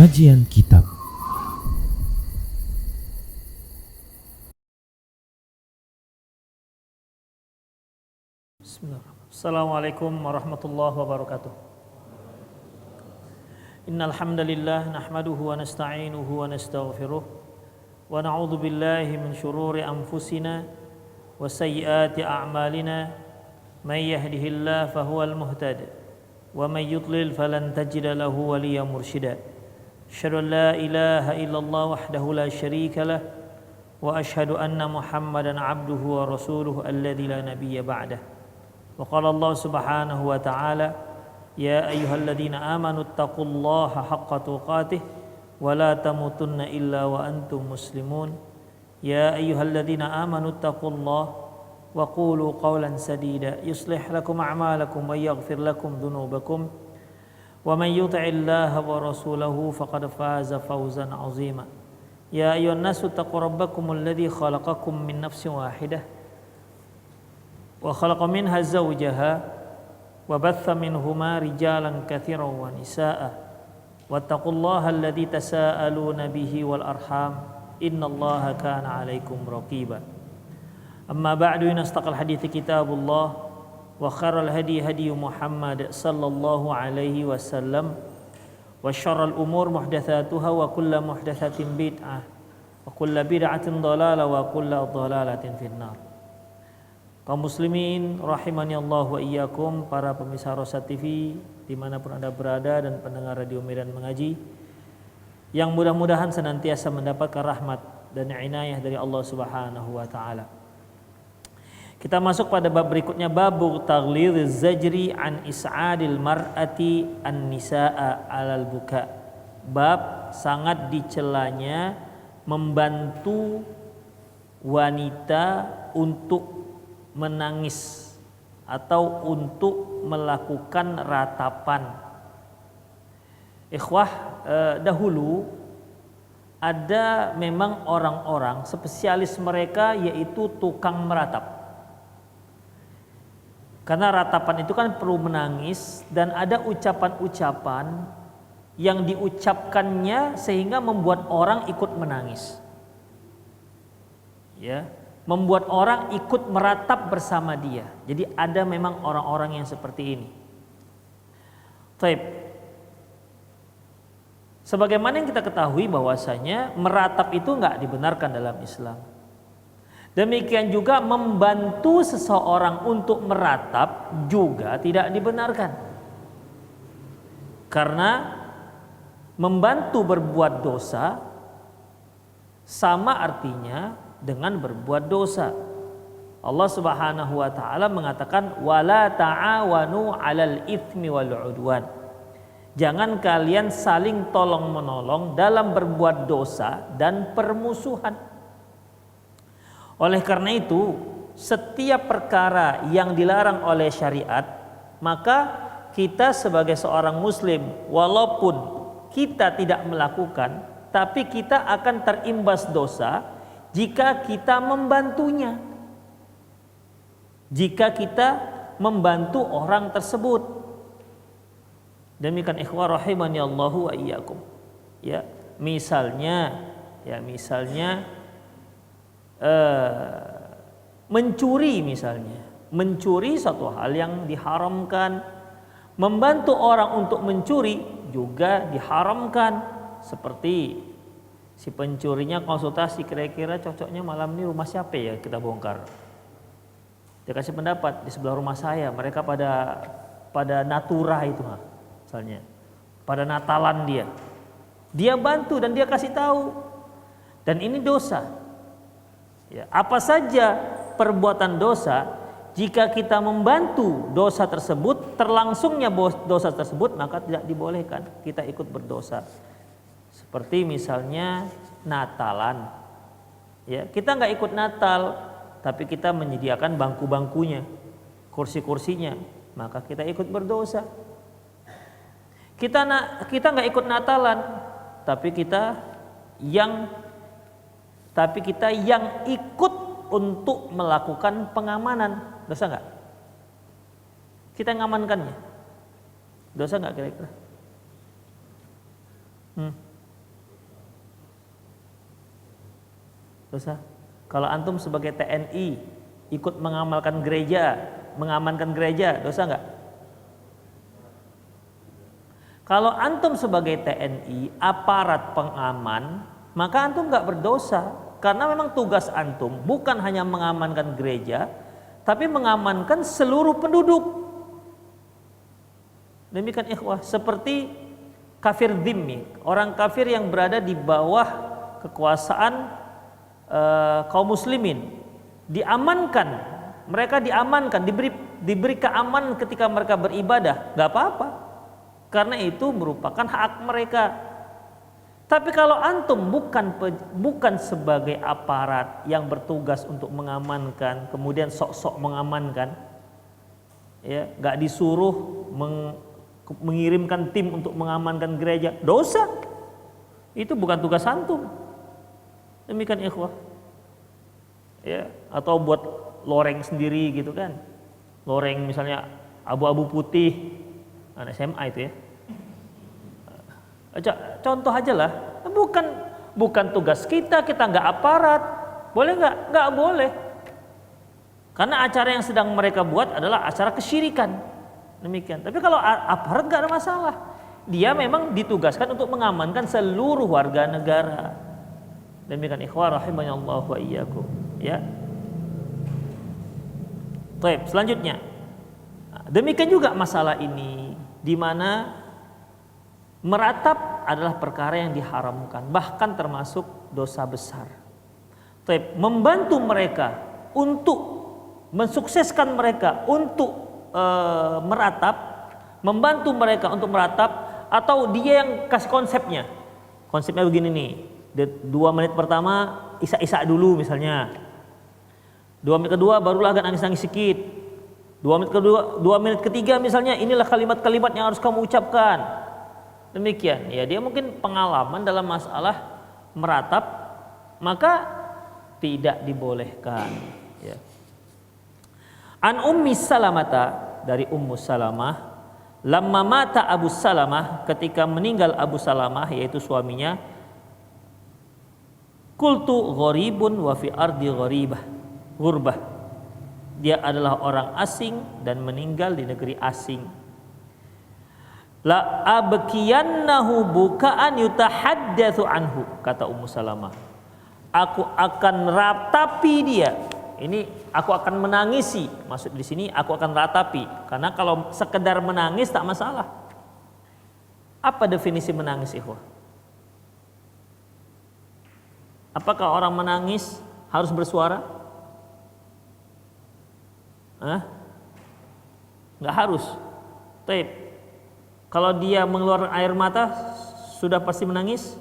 Kajian Kitab. Bismillahirrahmanirrahim. Assalamualaikum warahmatullahi wabarakatuh. Innal hamdalillah nahmaduhu wa nasta'inuhu wa nastaghfiruh wa na'udzu billahi min shururi anfusina wa sayyiati a'malina may yahdihillahu fahuwal muhtadi wa may yudlil falan tajida lahu waliyyan mursyida. Asyhadu an la ilaha illallah wahdahu la syarika lah wa asyhadu anna Muhammadan 'abduhu wa rasuluhu alladzi la nabiyya ba'dah. Wa qala Allah Subhanahu wa ta'ala, ya ayyuhalladzina amanu taqullaha haqqa tuqatih wa la tamutunna illa wa antum muslimun. Ya ayyuhalladzina amanu taqullaha wa qulu qawlan sadida yuslih lakum a'malakum wa yaghfir lakum dhunubakum wa man yuti'illaha wa rasulahu faqad faza fawzan 'azima. Ya ayyuhan nasu taqu rabbakumul ladzi khalaqakum min nafsin wahidah wa khalaqa minha zawjaha wa batha minhuma rijalan katsiran wa nisaa'a wattaqullaha alladzi tasaaluna bihi wal arham innallaha kana 'alaikum raqiba. Amma ba'du, inastaqal hadithi kitabullah wa khairal hadi hadi Muhammad sallallahu alaihi wasallam wa syarrul umur muhdatsatuha wa kullu muhdatsatin bid'ah wa kullu bid'atin dhalalah wa kullu dhalalatin finnar. Kaum muslimin rahimani Allah wa iyyakum, para pemirsa Rosa TV dimanapun Anda berada dan pendengar Radio Medan Mengaji yang mudah-mudahan senantiasa mendapatkan rahmat dan inayah dari Allah Subhanahu wa taala. Kita masuk pada bab berikutnya, babu taghlidz zajri an is'adil mar'ati an-nisaa 'alal buka. Bab sangat dicelanya membantu wanita untuk menangis atau untuk melakukan ratapan. Ikhwah, dahulu ada memang orang-orang spesialis mereka yaitu tukang meratap. Karena ratapan itu kan perlu menangis dan ada ucapan-ucapan yang diucapkannya sehingga membuat orang ikut menangis. Ya, membuat orang ikut meratap bersama dia. Jadi ada memang orang-orang yang seperti ini. Taib. Sebagaimana yang kita ketahui bahwasanya meratap itu enggak dibenarkan dalam Islam. Demikian juga membantu seseorang untuk meratap juga tidak dibenarkan. Karena membantu berbuat dosa sama artinya dengan berbuat dosa. Allah Subhanahu wa taala mengatakan wala ta'awanu 'alal itsmi wal 'udwan. Jangan kalian saling tolong-menolong dalam berbuat dosa dan permusuhan. Oleh karena itu, setiap perkara yang dilarang oleh syariat, maka kita sebagai seorang muslim walaupun kita tidak melakukan, tapi kita akan terimbas dosa jika kita membantunya. Jika kita membantu orang tersebut. Demikian ikhwah rahimani Allahu wa iyyakum. Ya, misalnya mencuri misalnya. Mencuri satu hal yang diharamkan. Membantu orang untuk mencuri juga diharamkan. Seperti si pencurinya konsultasi, kira-kira cocoknya malam ini rumah siapa ya kita bongkar. Dia kasih pendapat, di sebelah rumah saya mereka pada natura itu misalnya, pada natalan dia bantu dan dia kasih tahu, dan ini dosa. Ya, apa saja perbuatan dosa, jika kita membantu dosa tersebut, terlangsungnya dosa tersebut, maka tidak dibolehkan kita ikut berdosa. Seperti misalnya Natalan, ya kita nggak ikut Natal, tapi kita menyediakan bangku-bangkunya, kursi-kursinya, maka kita ikut berdosa. Kita nggak ikut Natalan, tapi kita yang ikut untuk melakukan pengamanan, dosa nggak? Kita ngamankannya, dosa nggak kira-kira? Dosa. Kalau antum sebagai TNI ikut mengamankan gereja, dosa nggak? Kalau antum sebagai TNI, aparat pengaman, maka antum nggak berdosa, karena memang tugas antum bukan hanya mengamankan gereja, tapi mengamankan seluruh penduduk. Demikian ikhwah, seperti kafir dhimmi, orang kafir yang berada di bawah kekuasaan kaum muslimin, diamankan, mereka diamankan, diberi keamanan ketika mereka beribadah, nggak apa-apa, karena itu merupakan hak mereka. Tapi kalau antum bukan sebagai aparat yang bertugas untuk mengamankan, kemudian sok-sok mengamankan, ya, nggak disuruh mengirimkan tim untuk mengamankan gereja, dosa. Itu bukan tugas antum. Demikian ikhwah. Ya, atau buat loreng sendiri gitu kan. Loreng misalnya abu-abu putih, anak SMA itu ya. Contoh aja lah. Bukan tugas kita nggak aparat. Boleh nggak? Nggak boleh. Karena acara yang sedang mereka buat adalah acara kesyirikan. Demikian. Tapi kalau aparat nggak ada masalah. Dia memang ditugaskan untuk mengamankan seluruh warga negara. Demikian ikhwah rahimanallah wa iyyakum, ya. Baik, selanjutnya. Demikian juga masalah ini, di mana meratap adalah perkara yang diharamkan, bahkan termasuk dosa besar. Baik, membantu mereka untuk mensukseskan mereka untuk meratap, membantu mereka untuk meratap, atau dia yang kasih konsepnya. Konsepnya begini nih. 2 menit pertama isak-isak dulu misalnya. 2 menit kedua barulah agak nangis-nangis sedikit. 2 menit ketiga misalnya inilah kalimat-kalimat yang harus kamu ucapkan. Demikian. Ya, dia mungkin pengalaman dalam masalah meratap, maka tidak dibolehkan, ya. An Ummi Salamata, dari Ummu Salamah, lamma mata Abu Salamah, ketika meninggal Abu Salamah yaitu suaminya, qultu gharibun wa fi ardi ghurbah. Dia adalah orang asing dan meninggal di negeri asing. La abkiyannahu bukaan yutahaddatsu anhu, kata Ummu Salamah. Aku akan ratapi dia. Ini aku akan menangisi. Maksud di sini aku akan ratapi. Karena kalau sekedar menangis tak masalah. Apa definisi menangis, ikhwah? Apakah orang menangis harus bersuara? Nggak harus. Taib. Kalau dia mengeluarkan air mata, sudah pasti menangis?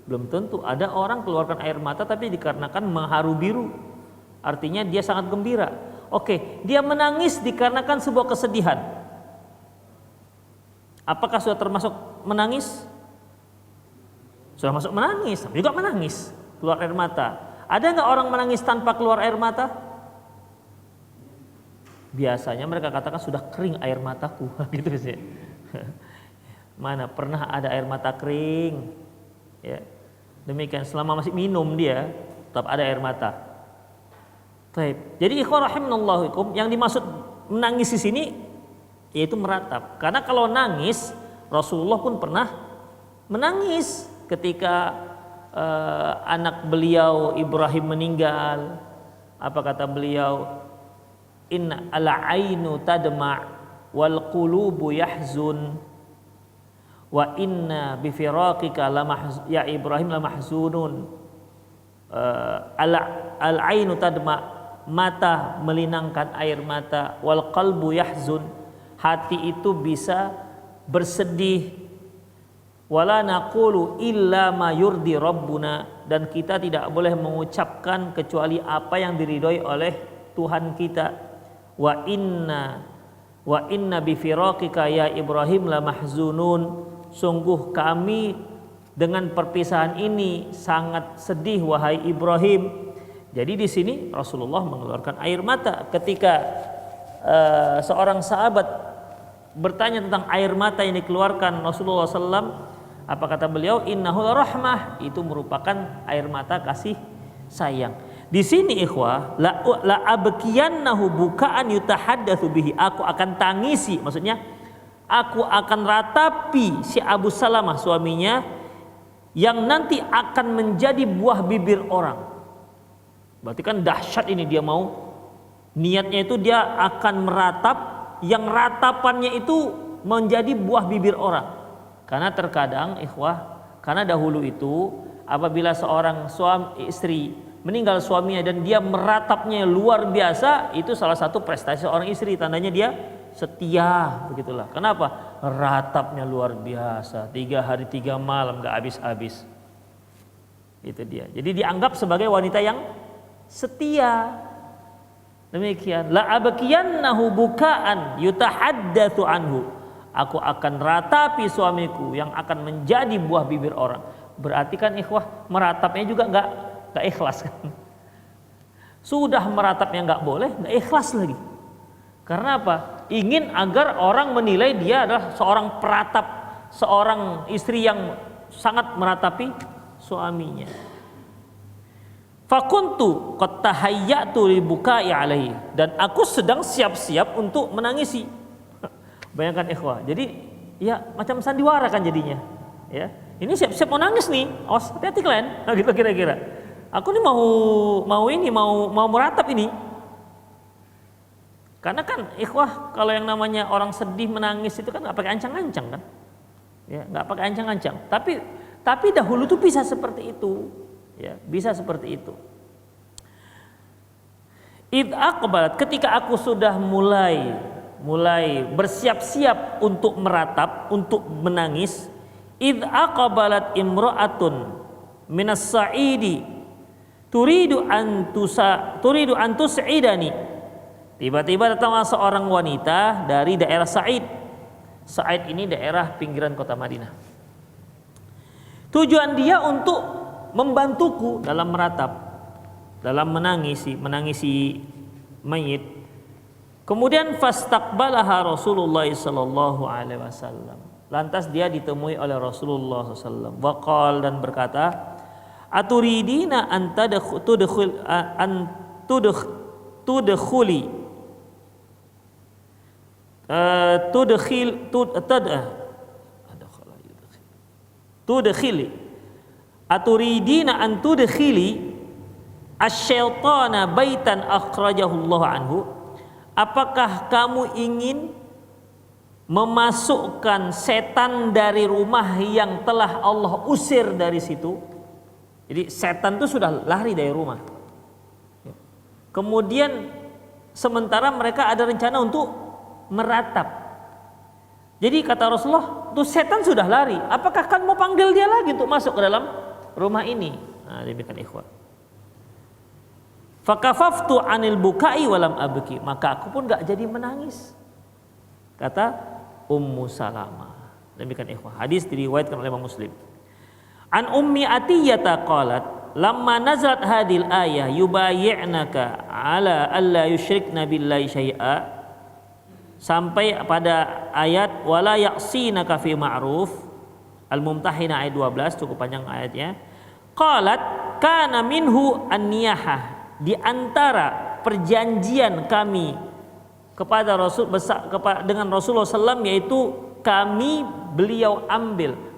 Belum tentu. Ada orang keluarkan air mata tapi dikarenakan mengharu biru, artinya dia sangat gembira. Oke, dia menangis dikarenakan sebuah kesedihan. Apakah sudah termasuk menangis? Sudah masuk menangis, juga menangis, keluar air mata. Ada nggak orang menangis tanpa keluar air mata? Biasanya mereka katakan sudah kering air mataku, gitu sih. Mana pernah ada air mata kering? Ya, demikian. Selama masih minum dia, tetap ada air mata. Taib. Jadi ikhwan rahimanallahu, yang dimaksud menangis di sini yaitu meratap. Karena kalau nangis, Rasulullah pun pernah menangis. Ketika anak beliau Ibrahim meninggal, apa kata beliau? Inna ala ainu tadma' wal qulubu yahzun wa inna bi firaqika ya Ibrahim lamahzunun. Al ainu tadma', mata melinangkan air mata, wal qalbu yahzun, hati itu bisa bersedih. Wala naqulu illa ma yurdi rabbuna, dan kita tidak boleh mengucapkan kecuali apa yang diridhoi oleh Tuhan kita. Wa inna bi firaqika ya Ibrahim la mahzunun, sungguh kami dengan perpisahan ini sangat sedih wahai Ibrahim. Jadi di sini Rasulullah mengeluarkan air mata ketika seorang sahabat bertanya tentang air mata yang dikeluarkan Rasulullah SAW. Apa kata beliau? Innahu rahmah, itu merupakan air mata kasih sayang. Di sini ikhwah, la abkiyannahu bukaan yutahaddatsu bihi. Aku akan tangisi, maksudnya aku akan ratapi si Abu Salamah suaminya yang nanti akan menjadi buah bibir orang. Berarti kan dahsyat ini, dia mau niatnya itu dia akan meratap, yang ratapannya itu menjadi buah bibir orang. Karena terkadang ikhwah, karena dahulu itu apabila seorang suami istri meninggal suaminya dan dia meratapnya luar biasa, itu salah satu prestasi seorang istri, tandanya dia setia, begitulah. Kenapa? Ratapnya luar biasa, 3 hari 3 malam gak habis-habis. Itu dia. Jadi dianggap sebagai wanita yang setia. Demikian, la abkiyannahu bukaan yutahaddatsu anhu. Aku akan ratapi suamiku yang akan menjadi buah bibir orang. Berarti kan ikhwah, meratapnya juga enggak ikhlas kan. Sudah meratapnya enggak boleh, enggak ikhlas lagi. Karena apa? Ingin agar orang menilai dia adalah seorang peratap, seorang istri yang sangat meratapi suaminya. Fakuntu qad tahayyatu libukai alaihi, dan aku sedang siap-siap untuk menangisi. Bayangkan ikhwah. Jadi ya macam sandiwara kan jadinya. Ya. Ini siap-siap mau nangis nih. Awas, hati-hati kalian. Nah, gitu kira-kira. Aku nih mau meratap ini. Karena kan ikhwah, kalau yang namanya orang sedih menangis itu kan enggak pakai ancang-ancang kan? Ya, enggak pakai ancang-ancang. Tapi dahulu tuh bisa seperti itu. Ya, bisa seperti itu. Id aqbalat, ketika aku sudah mulai bersiap-siap untuk meratap, untuk menangis. Id aqbalat imra'atun minas sa'idi turidu an tus'idani. Tiba-tiba datang seorang wanita dari daerah Sa'id. Sa'id ini daerah pinggiran kota Madinah. Tujuan dia untuk membantuku dalam meratap, dalam menangisi mayit. Kemudian fastaqbalaha Rasulullah sallallahu alaihi wasallam. Lantas dia ditemui oleh Rasulullah sallallahu alaihi wasallam. Waqal, dan berkata, aturidina an tudkhili aturidina an tudkhili asyaitana baitan akhrajahu Allah anhu. Apakah kamu ingin memasukkan setan dari rumah yang telah Allah usir dari situ? Jadi setan itu sudah lari dari rumah. Kemudian sementara mereka ada rencana untuk meratap. Jadi kata Rasulullah, tuh setan sudah lari. Apakah kan mau panggil dia lagi untuk masuk ke dalam rumah ini? Nah, demikian ikhwan. Fakafaftu anil bukai walam abki, maka aku pun gak jadi menangis. Kata Ummu Salamah. Demikian ikhwan. Hadis diriwayatkan oleh Imam Muslim. An Ummi Atiyata qalat, lamma nazalat hadil ayah yubayyi'naka ala alla yusyrikna billahi syai'a, sampai pada ayat wala ya'sinaka fi ma'ruf, Al-Mumtahinah ayat 12, cukup panjang ayatnya. Qalat kana minhu an-niyahah, di antara perjanjian kami kepada Rasul dengan Rasulullah SAW, yaitu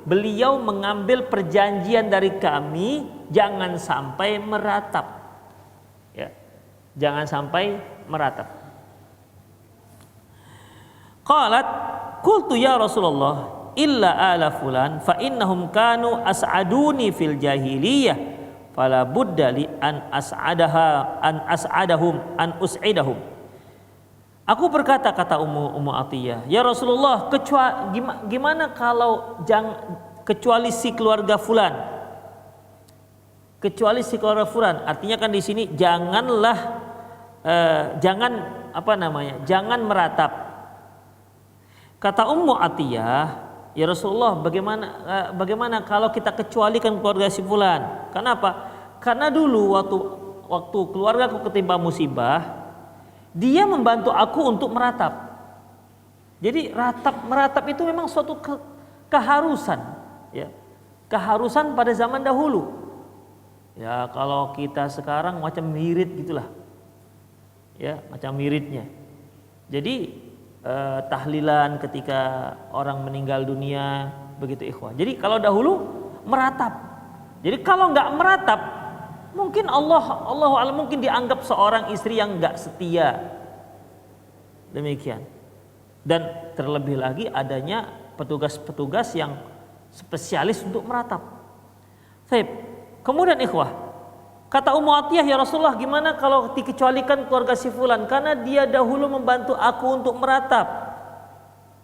beliau mengambil perjanjian dari kami, jangan sampai meratap. Ya, jangan sampai meratap. Qalat qultu ya Rasulullah illa ala fulan fa innahum kanu as'aduni fil jahiliyah fala budda li an us'idahum. Aku berkata, kata Ummu Atiyah, ya Rasulullah, gimana kalau kecuali si keluarga fulan? Kecuali si keluarga fulan, artinya kan di sini jangan meratap. Kata Ummu Atiyah, ya Rasulullah, bagaimana kalau kita kecualikan keluarga si fulan? Kenapa? Karena dulu waktu keluargaku ketimpa musibah, dia membantu aku untuk meratap. Jadi meratap itu memang suatu keharusan, ya. Keharusan pada zaman dahulu. Ya kalau kita sekarang macam mirip gitulah. Ya, macam miripnya. Jadi tahlilan ketika orang meninggal dunia begitu ikhwah. Jadi kalau dahulu meratap. Jadi kalau nggak meratap, mungkin Allahu a'lam mungkin dianggap seorang istri yang nggak setia. Demikian. Dan terlebih lagi adanya petugas-petugas yang spesialis untuk meratap. Baik. Kemudian ikhwah, kata Ummu Atiyah, ya Rasulullah, gimana kalau dikecualikan keluarga si fulan karena dia dahulu membantu aku untuk meratap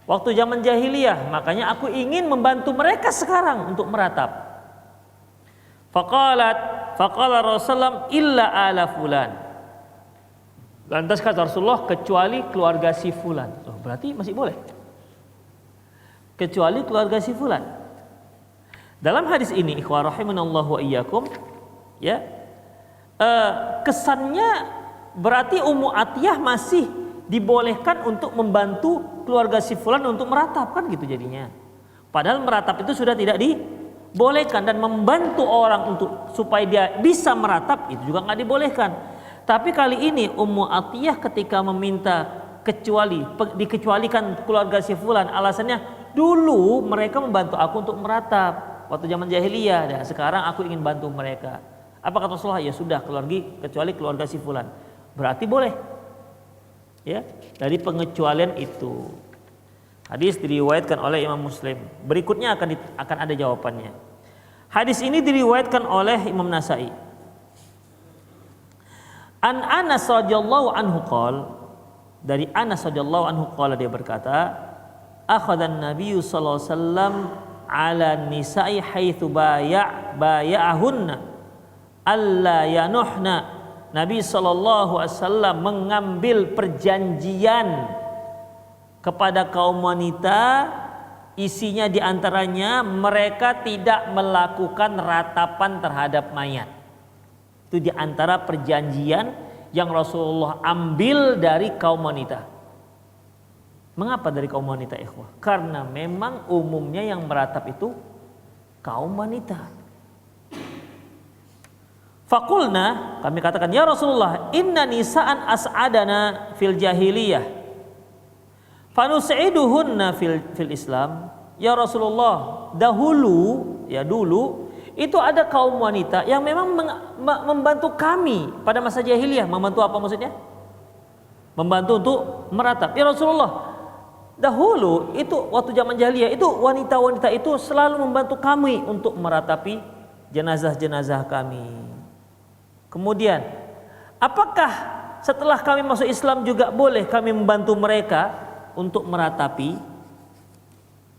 waktu zaman jahiliyah, makanya aku ingin membantu mereka sekarang untuk meratap. Faqala Rasulullah illa ala fulan. Lantas kata Rasulullah, kecuali keluarga si fulan. Oh, berarti masih boleh. Kecuali keluarga si fulan. Dalam hadis ini, ikhwah rahimanallahu wa iyyakum, ya, kesannya berarti Ummu Atiyah masih dibolehkan untuk membantu keluarga si fulan untuk meratap, kan gitu jadinya. Padahal meratap itu sudah tidak dibolehkan, dan membantu orang untuk supaya dia bisa meratap itu juga nggak dibolehkan. Tapi kali ini Ummu Atiyah ketika meminta dikecualikan keluarga si fulan, alasannya dulu mereka membantu aku untuk meratap waktu zaman jahiliyah, dan sekarang aku ingin bantu mereka. Apa kata Rasulullah? Ya sudah, kecuali keluarga si fulan. Berarti boleh. Ya, dari pengecualian itu. Hadis diriwayatkan oleh Imam Muslim. Berikutnya akan ada jawabannya. Hadis ini diriwayatkan oleh Imam Nasa'i. An Anas radhiyallahu anhu qala, dari Anas radhiyallahu anhu qala, dia berkata, akhadhan Nabi sallallahu alaihi wasallam ala nisa'i haitsu baya'ahunna alla yanuhna. Nabi sallallahu alaihi wasallam mengambil perjanjian kepada kaum wanita, isinya diantaranya mereka tidak melakukan ratapan terhadap mayat. Itu diantara perjanjian yang Rasulullah ambil dari kaum wanita. Mengapa dari kaum wanita, ikhwah? Karena memang umumnya yang meratap itu kaum wanita. Fakulna, kami katakan, ya Rasulullah, inna nisa'an as'adana fil jahiliyah fanus'iduhunna fil Islam. Ya Rasulullah, dulu itu ada kaum wanita yang memang membantu kami pada masa jahiliyah. Membantu apa maksudnya? Membantu untuk meratap. Ya Rasulullah, dahulu itu waktu zaman jahiliyah itu wanita-wanita itu selalu membantu kami untuk meratapi jenazah-jenazah kami. Kemudian, apakah setelah kami masuk Islam juga boleh kami membantu mereka untuk meratapi?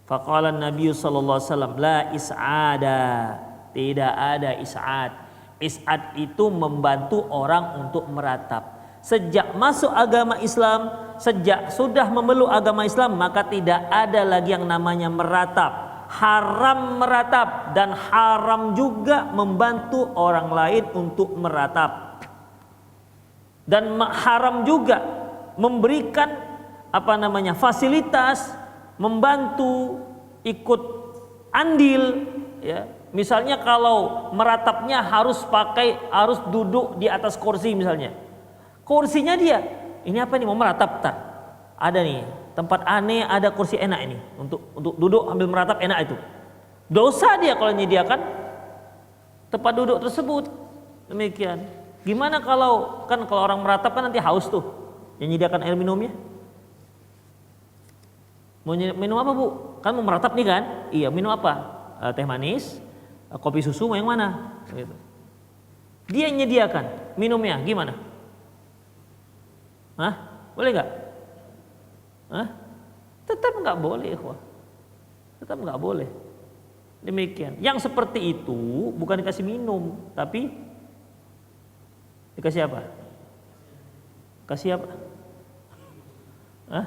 Faqala Nabi sallallahu alaihi wasallam, la is'ada. Tidak ada is'ad. Is'ad itu membantu orang untuk meratap. Sejak masuk agama Islam, sejak sudah memeluk agama Islam, maka tidak ada lagi yang namanya meratap. Haram meratap, dan haram juga membantu orang lain untuk meratap. Dan haram juga memberikan fasilitas, membantu, ikut andil, ya. Misalnya kalau meratapnya harus duduk di atas kursi misalnya. Kursinya dia, ini apa nih, mau meratap tar. Ada nih tempat aneh, ada kursi enak ini untuk duduk ambil meratap, enak itu. Dosa dia kalau menyediakan tempat duduk tersebut. Demikian. Gimana kalau orang meratap kan nanti haus tuh. Yang menyediakan air minumnya. Mau minum apa, Bu? Kan mau meratap nih kan? Iya, minum apa? Teh manis, kopi susu, mau yang mana? Gitu. Dia yang menyediakan minumnya, gimana? Hah? Boleh nggak? Hah? Tetap nggak boleh, ikhwah. Tetap nggak boleh. Demikian. Yang seperti itu bukan dikasih minum, tapi dikasih apa? Kasih apa? Hah?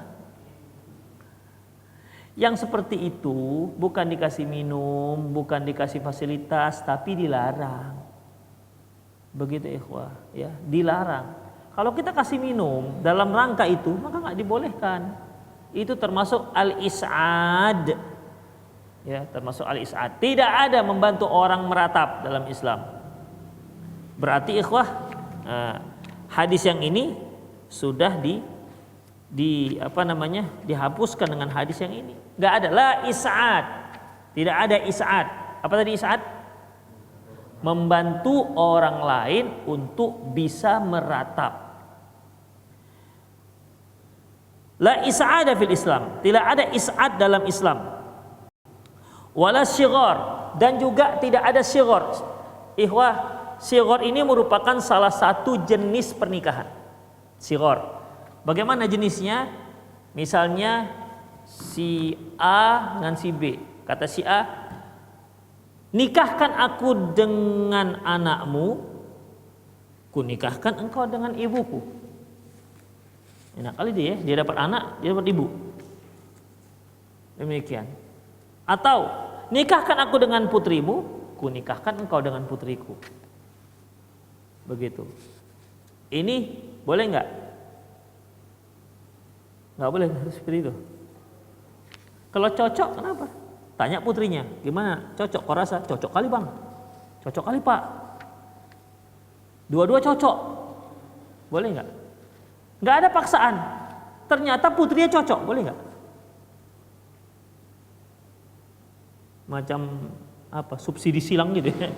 Yang seperti itu bukan dikasih minum, bukan dikasih fasilitas, tapi dilarang. Begitu ikhwah, ya, dilarang. Kalau kita kasih minum dalam rangka itu, maka nggak dibolehkan. Itu termasuk al-is'ad. Ya, termasuk al-is'ad. Tidak ada membantu orang meratap dalam Islam. Berarti ikhwah, hadis yang ini sudah dihapuskan dengan hadis yang ini. Enggak ada la is'ad. Tidak ada is'ad. Apa tadi is'ad? Membantu orang lain untuk bisa meratap. La is'ada fil Islam. Tidak ada is'ad dalam Islam. Wala syighar, dan juga tidak ada syighar. Ikhwah, syighar ini merupakan salah satu jenis pernikahan. Syighar. Bagaimana jenisnya? Misalnya si A dengan si B. Kata si A, nikahkan aku dengan anakmu, ku nikahkan engkau dengan ibuku. Enak kali dia dapat anak, dia dapat ibu. Demikian. Atau nikahkan aku dengan putrimu, ku nikahkan engkau dengan putriku. Begitu. Ini boleh enggak? Enggak boleh harus seperti itu. Kalau cocok kenapa? Tanya putrinya, gimana? Cocok? Kau rasa? Cocok kali bang. Cocok kali pak. Dua-dua cocok. Boleh enggak? Enggak ada paksaan. Ternyata putrinya cocok, boleh enggak? Macam apa? Subsidi silang gitu ya.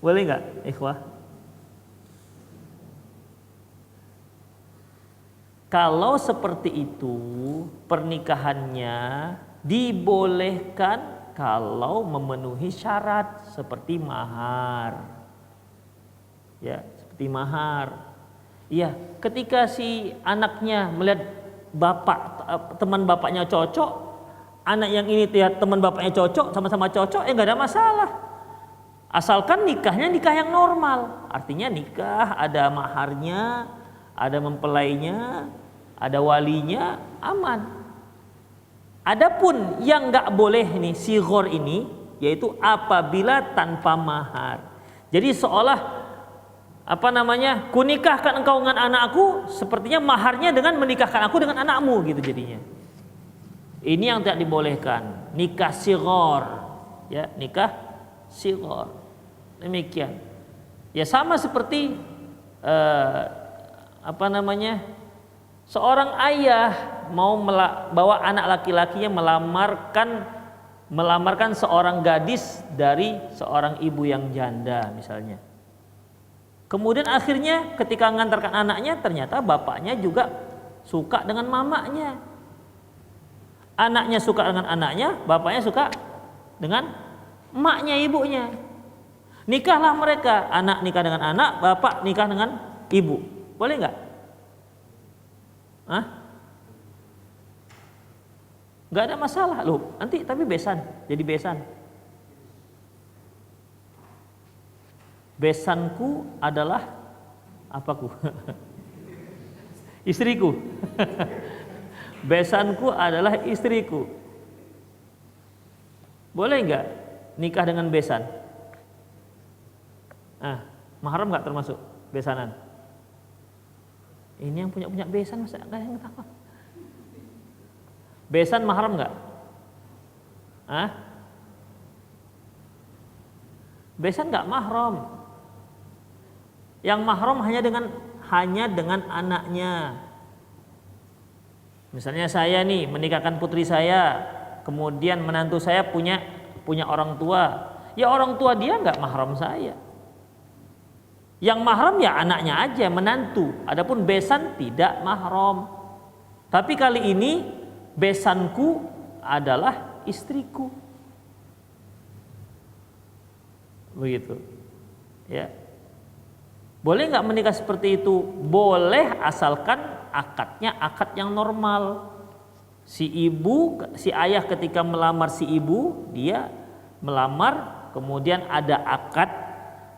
Boleh enggak, ikhwah? Kalau seperti itu, pernikahannya dibolehkan kalau memenuhi syarat seperti mahar. Ya, seperti mahar. Iya, ketika si anaknya melihat teman bapaknya cocok, anak yang ini lihat teman bapaknya cocok, sama-sama cocok, ya nggak ada masalah. Asalkan nikahnya nikah yang normal, artinya nikah ada maharnya, ada mempelainya, ada walinya, aman. Adapun yang nggak boleh nih sighar ini, yaitu apabila tanpa mahar. Jadi seolah ku nikahkan engkau dengan anakku, sepertinya maharnya dengan menikahkan aku dengan anakmu gitu jadinya. Ini yang tidak dibolehkan, nikah sighar, ya, nikah sighar. Demikian. Ya sama seperti seorang ayah mau bawa anak laki-lakinya melamarkan seorang gadis dari seorang ibu yang janda misalnya. Kemudian akhirnya ketika mengantarkan anaknya, ternyata bapaknya juga suka dengan mamanya. Anaknya suka dengan anaknya, bapaknya suka dengan emaknya, ibunya. Nikahlah mereka, anak nikah dengan anak, bapak nikah dengan ibu. Boleh nggak? Nggak ada masalah loh. Nanti tapi besan, jadi besan. Besanku adalah apaku? Istriku. Besanku adalah istriku. Boleh nggak nikah dengan besan? Mahram nggak termasuk besanan? Ini yang punya besan masa nggak yang takut? Besan mahram nggak? Besan nggak mahram. Yang mahram hanya dengan anaknya. Misalnya saya nih menikahkan putri saya, kemudian menantu saya punya orang tua, ya orang tua dia nggak mahram saya. Yang mahram ya anaknya aja, menantu. Adapun besan tidak mahram. Tapi kali ini besanku adalah istriku. Begitu. Ya. Boleh nggak menikah seperti itu? Boleh, asalkan akadnya akad yang normal. Si ayah ketika melamar si ibu, dia melamar, kemudian ada akad,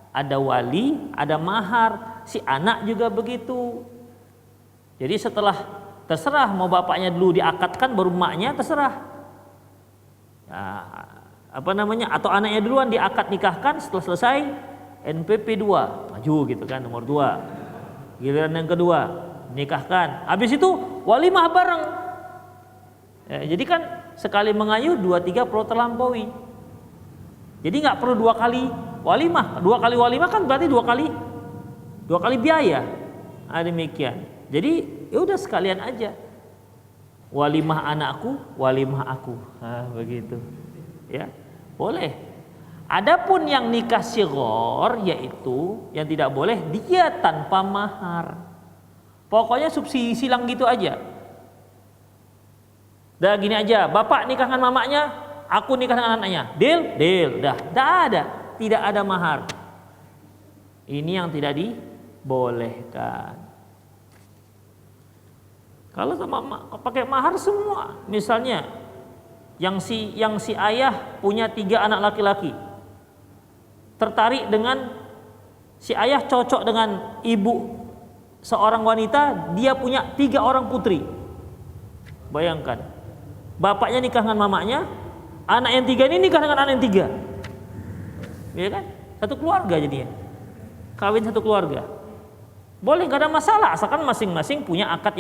ada wali, ada mahar. Si anak juga begitu. Jadi terserah mau bapaknya dulu diakadkan baru emaknya, terserah. Atau anaknya duluan diakad nikahkan, setelah selesai NPP 2 maju gitu kan, nomor 2. Giliran yang kedua nikahkan, habis itu walimah bareng. Jadi kan sekali mengayuh 2-3 perlu terlampaui. Jadi nggak perlu 2 kali walimah. 2 kali walimah kan berarti 2 kali biaya. Demikian. Jadi ya udah sekalian aja. Walimah anakku, walimah aku. Begitu. Ya, boleh. Adapun yang nikah shighar yaitu yang tidak boleh dia tanpa mahar. Pokoknya subsidi silang gitu aja. Dah gini aja, bapak nikahkan mamanya, aku nikah dengan anaknya. Deal? Deal. Dah ada. Tidak ada mahar. Ini yang tidak dibolehkan. Kalau sama pakai mahar semua, misalnya yang si ayah punya 3 anak laki-laki, tertarik dengan si ayah cocok dengan ibu seorang wanita, dia punya 3 orang putri. Bayangkan, bapaknya nikah dengan mamanya, anak yang 3 ini nikah dengan anak yang 3, ya kan? Satu keluarga jadinya, kawin satu keluarga. Boleh, nggak ada masalah, asalkan masing-masing punya akad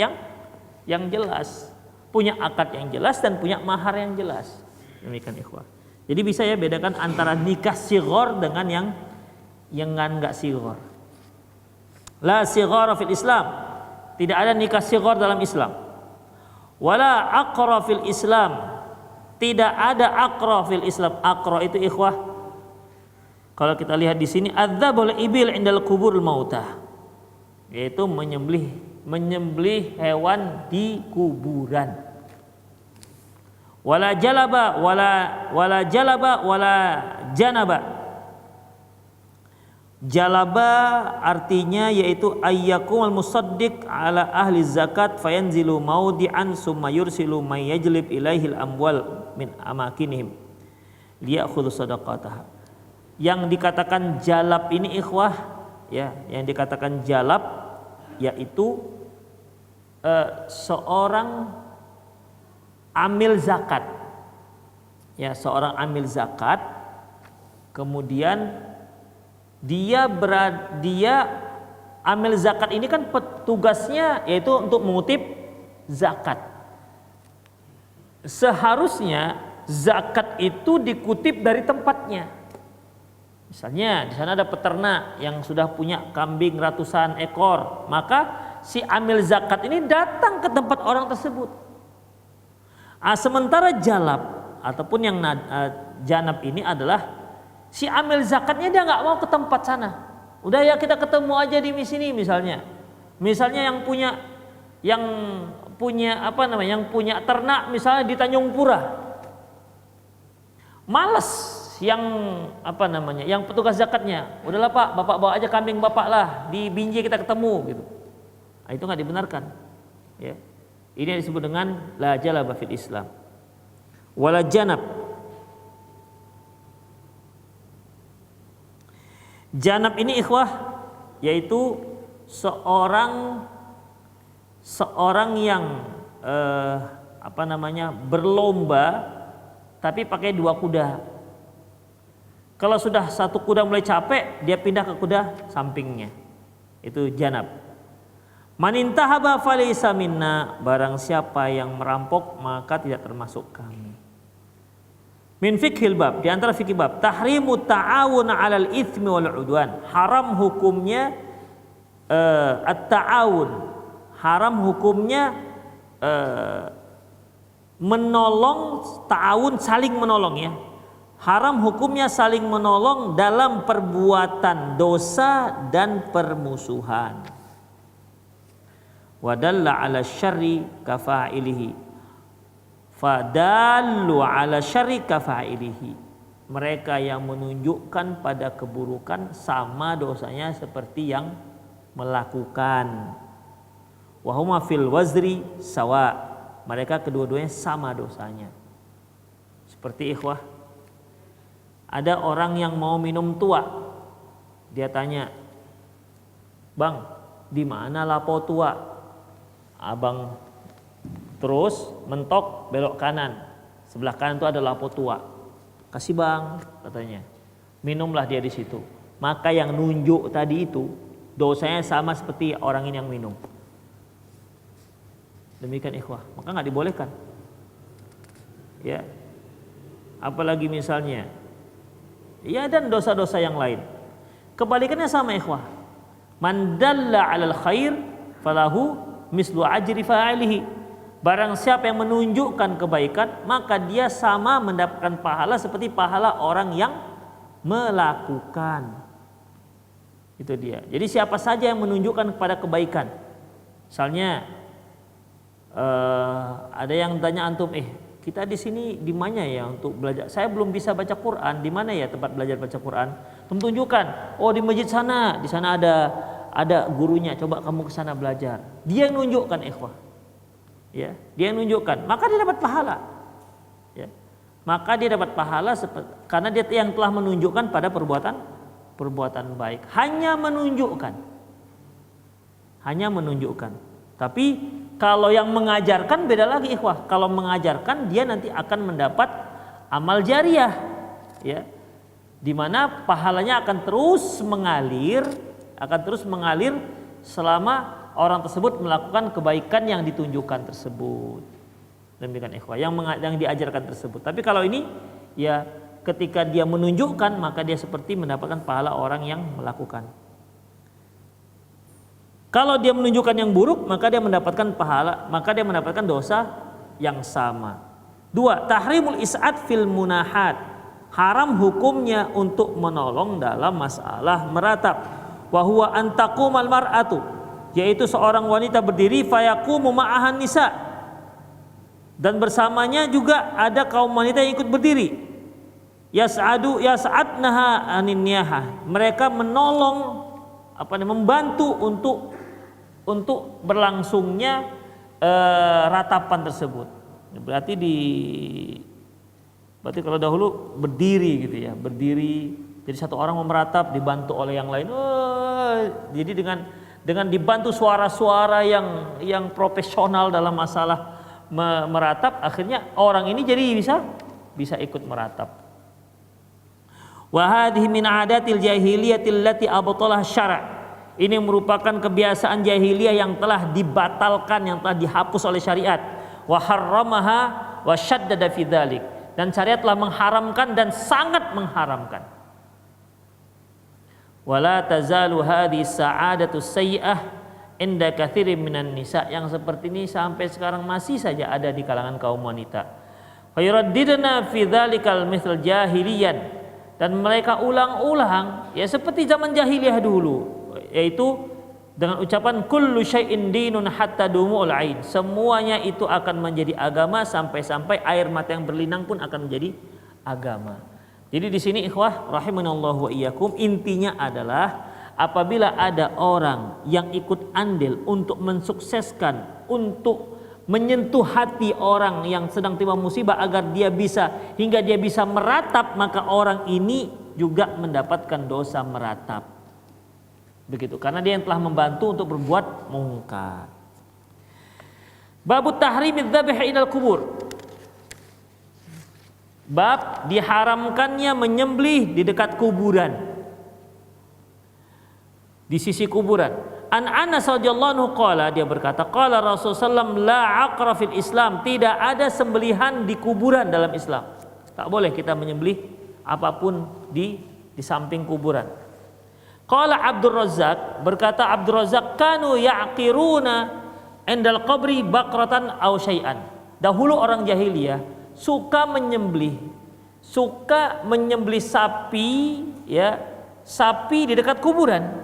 yang jelas, punya akad yang jelas dan punya mahar yang jelas. Demikian ikhwah. Jadi bisa ya bedakan antara nikah shighar dengan yang enggak shighar. La shighara fil Islam. Tidak ada nikah shighar dalam Islam. Wala aqra fil Islam. Tidak ada aqra fil Islam. Aqra itu ikhwah, kalau kita lihat di sini, adzabul ibil indal kuburul mautah, yaitu menyembelih hewan di kuburan. Wala jalaba wala janaba. Jalaba artinya yaitu ayyakumul musaddiq ala ahli zakat fayanzilu maudi'an summa yursilu may yajlib ilaihil amwal min amakinihim liyakhudhu sadaqataha. Yang dikatakan jalab ini ikhwah, ya, yang dikatakan jalab yaitu seorang amil zakat, ya, seorang amil zakat, kemudian dia amil zakat ini kan petugasnya yaitu untuk mengutip zakat. Seharusnya zakat itu dikutip dari tempatnya. Misalnya di sana ada peternak yang sudah punya kambing ratusan ekor, maka si amil zakat ini datang ke tempat orang tersebut. Sementara jalab ataupun yang janab ini adalah si amil zakatnya dia nggak mau ke tempat sana. Udah ya kita ketemu aja di sini misalnya. Misalnya yang punya ternak misalnya di Tanjung Pura. Males yang petugas zakatnya. Udahlah Pak, Bapak bawa aja kambing Bapak lah, di Binjai kita ketemu gitu. Itu nggak dibenarkan. Ya. Ini yang disebut dengan la jalaba fil Islam. Wala janab. Janab ini ikhwah yaitu seorang yang berlomba tapi pakai 2 kuda. Kalau sudah 1 kuda mulai capek, dia pindah ke kuda sampingnya. Itu janab. Manintahaba falaysa minna, barang siapa yang merampok maka tidak termasuk kami. Min fikhil bab, di antara fikih bab, tahrimu ta'awun 'alal itsmi wal 'udwan. Haram hukumnya at-ta'awun. Haram hukumnya menolong, ta'awun saling menolong ya. Haram hukumnya saling menolong dalam perbuatan dosa dan permusuhan. Wadalla ala syarri kafa'ilihi, fadallu ala syarri kafa'ilihi. Mereka yang menunjukkan pada keburukan sama dosanya seperti yang melakukan. Wahuma fil wazri sawa, mereka kedua-duanya sama dosanya. Seperti ikhwah, ada orang yang mau minum tua, dia tanya, "Bang, di mana lapo tua?" Abang terus mentok belok kanan, sebelah kanan itu ada lapo tua. "Kasih Bang," katanya. Minumlah dia di situ. Maka yang nunjuk tadi itu dosanya sama seperti orang ini yang minum. Demikian ikhwah, maka nggak dibolehkan. Ya, apalagi misalnya Ya, dan dosa-dosa yang lain. Kebalikannya sama ikhwah. Man dalla 'alal khair falahu mislu ajri fa'ilihi. Barang siapa yang menunjukkan kebaikan, maka dia sama mendapatkan pahala seperti pahala orang yang melakukan. Itu dia. Jadi siapa saja yang menunjukkan kepada kebaikan. Misalnya ada yang tanya antum, kita di sini di mana ya untuk belajar? Saya belum bisa baca Quran. Di mana ya tempat belajar baca Quran? Tunjukkan. Oh, di masjid sana. Di sana ada gurunya. Coba kamu ke sana belajar. Dia yang nunjukkan, ikhwah. Ya, dia yang nunjukkan. Maka dia dapat pahala. Ya. Maka dia dapat pahala karena dia yang telah menunjukkan pada perbuatan baik. Hanya menunjukkan. Tapi kalau yang mengajarkan beda lagi, ikhwah. Kalau mengajarkan dia nanti akan mendapat amal jariah, ya, di mana pahalanya akan terus mengalir selama orang tersebut melakukan kebaikan yang ditunjukkan tersebut. Demikian ikhwah, yang diajarkan tersebut. Tapi kalau ini, ya, ketika dia menunjukkan, maka dia seperti mendapatkan pahala orang yang melakukan. Kalau dia menunjukkan yang buruk, maka dia mendapatkan dosa yang sama. 2. Tahrimul is'ad fil munahat. Haram hukumnya untuk menolong dalam masalah meratap. Wa huwa an taqumal mar'atu, yaitu seorang wanita berdiri fayaqumu ma'ahan nisa, dan bersamanya juga ada kaum wanita yang ikut berdiri. Yas'adnaha anin niyahah. Mereka menolong, membantu untuk berlangsungnya ratapan tersebut. Berarti kalau dahulu berdiri gitu ya, jadi satu orang memeratap dibantu oleh yang lain. Jadi dengan dibantu suara-suara yang profesional dalam masalah meratap, akhirnya orang ini jadi bisa ikut meratap. Wa hadhihi min 'adatil jahiliyatil lati abtalah syara'. Ini merupakan kebiasaan jahiliyah yang telah dibatalkan, yang telah dihapus oleh syariat. Wa harramaha wa syaddada fi dzalik. Dan syariat telah mengharamkan dan sangat mengharamkan. Wala tazalu hadhihi sa'adatu sayyi'ah inda katsirin minan nisa. Yang seperti ini sampai sekarang masih saja ada di kalangan kaum wanita. Fa yuraddidna fi dzalikal mithl jahiliyan. Dan mereka ulang-ulang, ya, seperti zaman jahiliyah dulu, yaitu dengan ucapan kullu syai'in dinun hatta dumul ain. Semuanya itu akan menjadi agama sampai-sampai air mata yang berlinang pun akan menjadi agama. Jadi di sini ikhwah rahimanallahu wa iyyakum, intinya adalah apabila ada orang yang ikut andil untuk mensukseskan, untuk menyentuh hati orang yang sedang timpa musibah agar dia bisa meratap, maka orang ini juga mendapatkan dosa meratap. Begitu, karena dia yang telah membantu untuk berbuat mungkar. Babut tahrimidz dzabih ilal kubur. Bab diharamkannya menyembelih di dekat kuburan, di sisi kuburan. An Anas radhiyallahu anhu qala, dia berkata, qala Rasulullah sallallahu la aqra fil Islam, tidak ada sembelihan di kuburan dalam Islam. Tak boleh kita menyembelih apapun di samping kuburan. Qala Abdul Razzaq, berkata Abdul Razzaq, kanu ya'qiruna indal qabri baqratan aw syai'an. Dahulu orang jahiliyah suka menyembelih sapi, ya, sapi di dekat kuburan.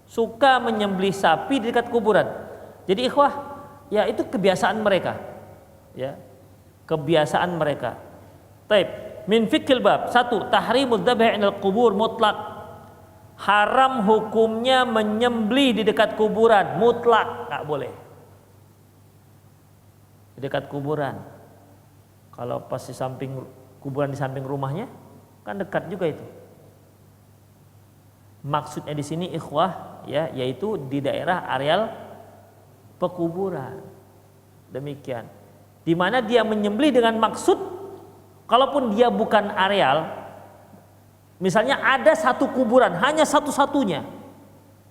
Suka menyembelih sapi di dekat kuburan. Jadi ikhwah, ya, itu kebiasaan mereka. Ya. Kebiasaan mereka. Taib, min fiqhil bab. 1. Tahrimudz dzabih 'indal qubur mutlak. Haram hukumnya menyembelih di dekat kuburan, mutlak, enggak boleh. Di dekat kuburan. Kalau pas di samping kuburan, di samping rumahnya, kan dekat juga itu. Maksudnya di sini ikhwah, ya, yaitu di daerah areal pekuburan. Demikian. Di mana dia menyembelih dengan maksud, kalaupun dia bukan areal, misalnya ada satu kuburan, hanya satu-satunya,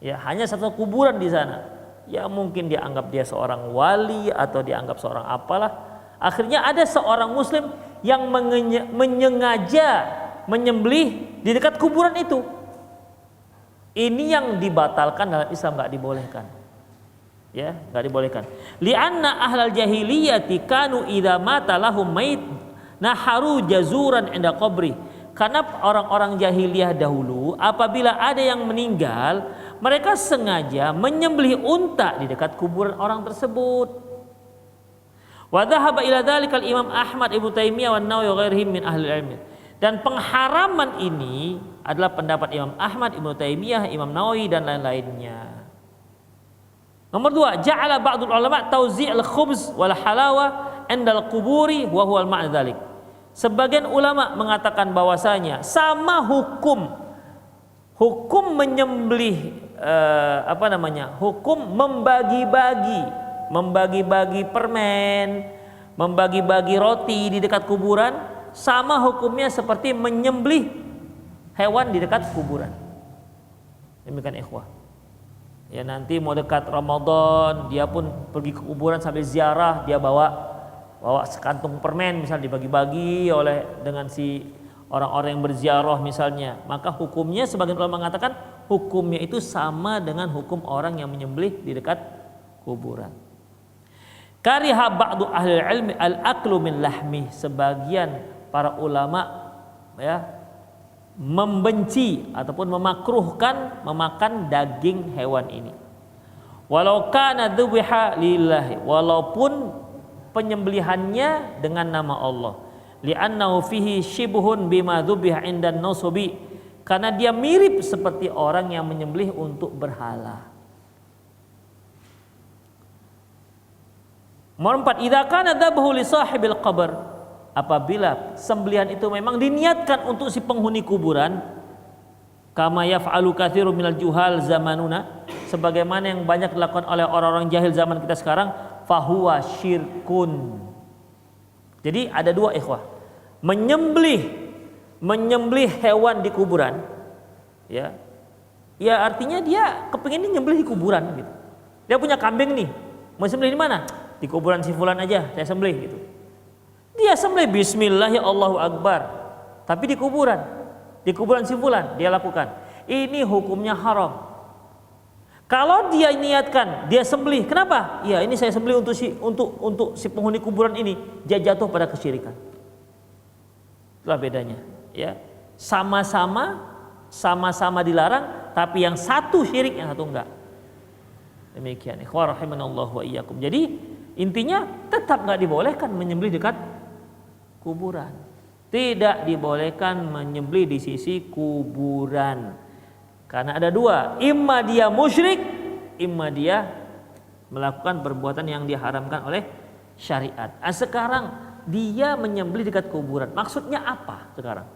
ya, hanya satu kuburan di sana, ya, mungkin dia anggap dia seorang wali atau dianggap seorang apalah. Akhirnya ada seorang muslim yang menyengaja menyembelih di dekat kuburan itu. Ini yang dibatalkan dalam Islam, nggak dibolehkan. Ya, nggak dibolehkan. Li'anna ahlal jahiliyati kanu idza mata lahum mait naharu jazuran inda qabri. Karena orang-orang jahiliyah dahulu apabila ada yang meninggal, mereka sengaja menyembelih unta di dekat kuburan orang tersebut. Wa dhahaba ila dzalikal Imam Ahmad, Ibnu Taimiyah, wan Nawawi wa ghairihim min ahli ilmi. Dan pengharaman ini adalah pendapat Imam Ahmad, Ibnu Taimiyah, Imam Nawawi dan lain-lainnya. Nomor 2, ja'ala ba'dul ulama tauzi'al khubz wal halawa 'indal quburi wa huwa al-ma'na dzalik. Sebagian ulama mengatakan bahwasanya sama hukum menyembelih hukum membagi-bagi permen, membagi-bagi roti di dekat kuburan, sama hukumnya seperti menyembelih hewan di dekat kuburan. Demikian ikhwah. Ya, nanti mau dekat Ramadan, dia pun pergi ke kuburan sambil ziarah, dia bawa sekantung permen misalnya, dibagi-bagi dengan si orang-orang yang berziarah misalnya. Maka hukumnya sebagian ulama mengatakan hukumnya itu sama dengan hukum orang yang menyembelih di dekat kuburan. Kariha ba'du ahli ilmi al-aklu min lahmi. Sebagian para ulama membenci ataupun memakruhkan memakan daging hewan ini. Walau kana dzubiha lillahi, walaupun penyembelihannya dengan nama Allah. Li'annahu fihi shibhun bima dzubiha 'indan nusubi, karena dia mirip seperti orang yang menyembelih untuk berhala. Nomor 4, idza kana dzabhu li sahibil qabr, apabila sembelihan itu memang diniatkan untuk si penghuni kuburan, kama yaf'alu katsirun minal juhal zamanuna, sebagaimana yang banyak dilakukan oleh orang-orang jahil zaman kita sekarang, fahuwa syirkun. Jadi ada dua ikhwah, menyembelih hewan di kuburan, ya artinya dia kepingin nyembelih di kuburan gitu. Dia punya kambing nih, mau sembelih di mana? Di kuburan si fulan aja saya sembelih gitu. Dia sembelih bismillah ya Allahu Akbar, tapi di kuburan si fulan dia lakukan. Ini hukumnya haram. Kalau dia niatkan dia sembelih, kenapa? Ya ini saya sembelih untuk si penghuni kuburan ini, dia jatuh pada kesyirikan. Itulah bedanya, ya. Sama-sama dilarang, tapi yang satu syirik, yang satu enggak. Demikian. Ikhwah rahimanallahu wa iyyakum. Jadi intinya tetap enggak dibolehkan menyembelih dekat kuburan. Tidak dibolehkan menyembelih di sisi kuburan. Karena ada dua, imma dia musyrik, imma dia melakukan perbuatan yang diharamkan oleh syariat. Sekarang dia menyembelih dekat kuburan. Maksudnya apa sekarang?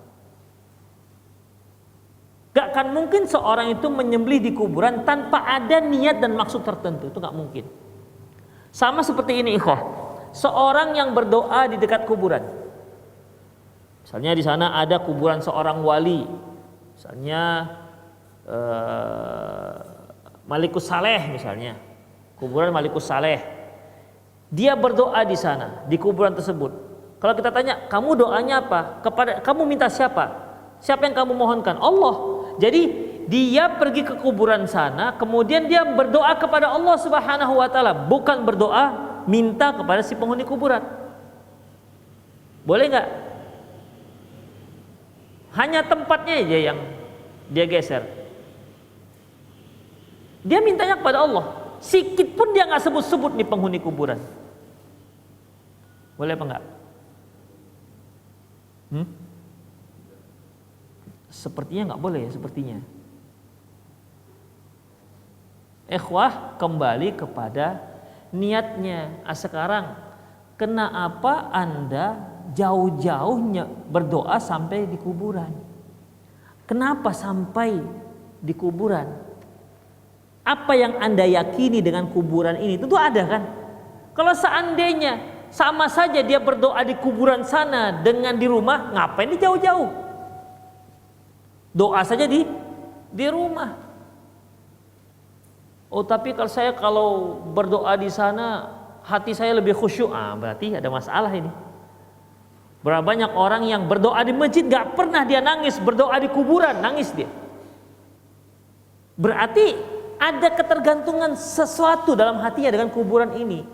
Gak akan mungkin seorang itu menyembelih di kuburan tanpa ada niat dan maksud tertentu. Itu gak mungkin. Sama seperti ini ikhwah. Seorang yang berdoa di dekat kuburan. Misalnya di sana ada kuburan seorang wali, misalnya Malikus Saleh misalnya, kuburan Malikus Saleh. Dia berdoa di sana, di kuburan tersebut. Kalau kita tanya, kamu doanya apa? Kamu minta siapa? Siapa yang kamu mohonkan? Allah. Jadi dia pergi ke kuburan sana, kemudian dia berdoa kepada Allah Subhanahu wa taala, bukan berdoa minta kepada si penghuni kuburan. Boleh nggak? Hanya tempatnya aja yang dia geser. Dia mintanya kepada Allah. Sikit pun dia nggak sebut-sebut nih penghuni kuburan. Boleh apa enggak? Sepertinya nggak boleh ya, sepertinya. Ikhwah, kembali kepada niatnya. Sekarang kenapa Anda jauh-jauhnya berdoa sampai di kuburan? Kenapa sampai di kuburan? Apa yang Anda yakini dengan kuburan ini? Tentu ada kan? Kalau seandainya sama saja dia berdoa di kuburan sana dengan di rumah, ngapain dia jauh-jauh? Doa saja di rumah. Oh, tapi kalau berdoa di sana hati saya lebih khusyuk, berarti ada masalah ini. Berapa banyak orang yang berdoa di masjid gak pernah dia nangis, berdoa di kuburan nangis dia. Berarti ada ketergantungan sesuatu dalam hatinya dengan kuburan ini.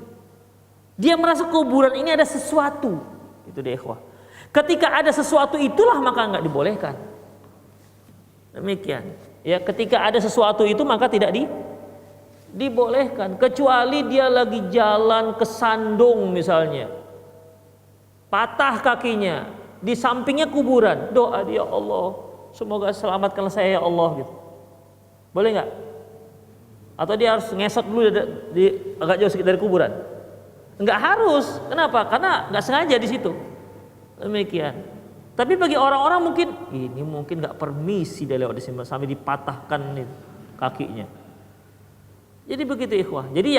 Dia merasa kuburan ini ada sesuatu. Itu dia ikhwah. Ketika ada sesuatu itulah maka nggak dibolehkan. Demikian. Ya, ketika ada sesuatu itu maka tidak dibolehkan, kecuali dia lagi jalan ke sandung misalnya, patah kakinya, di sampingnya kuburan, doa dia, Allah semoga selamatkanlah saya ya Allah gitu. Boleh nggak? Atau dia harus ngesot dulu agak jauh sedikit dari kuburan? Nggak harus. Kenapa? Karena nggak sengaja di situ. Demikian. Tapi bagi orang-orang mungkin nggak permisi dia lewat di sini sampai dipatahkan kakinya. Jadi begitu ikhwah. Jadi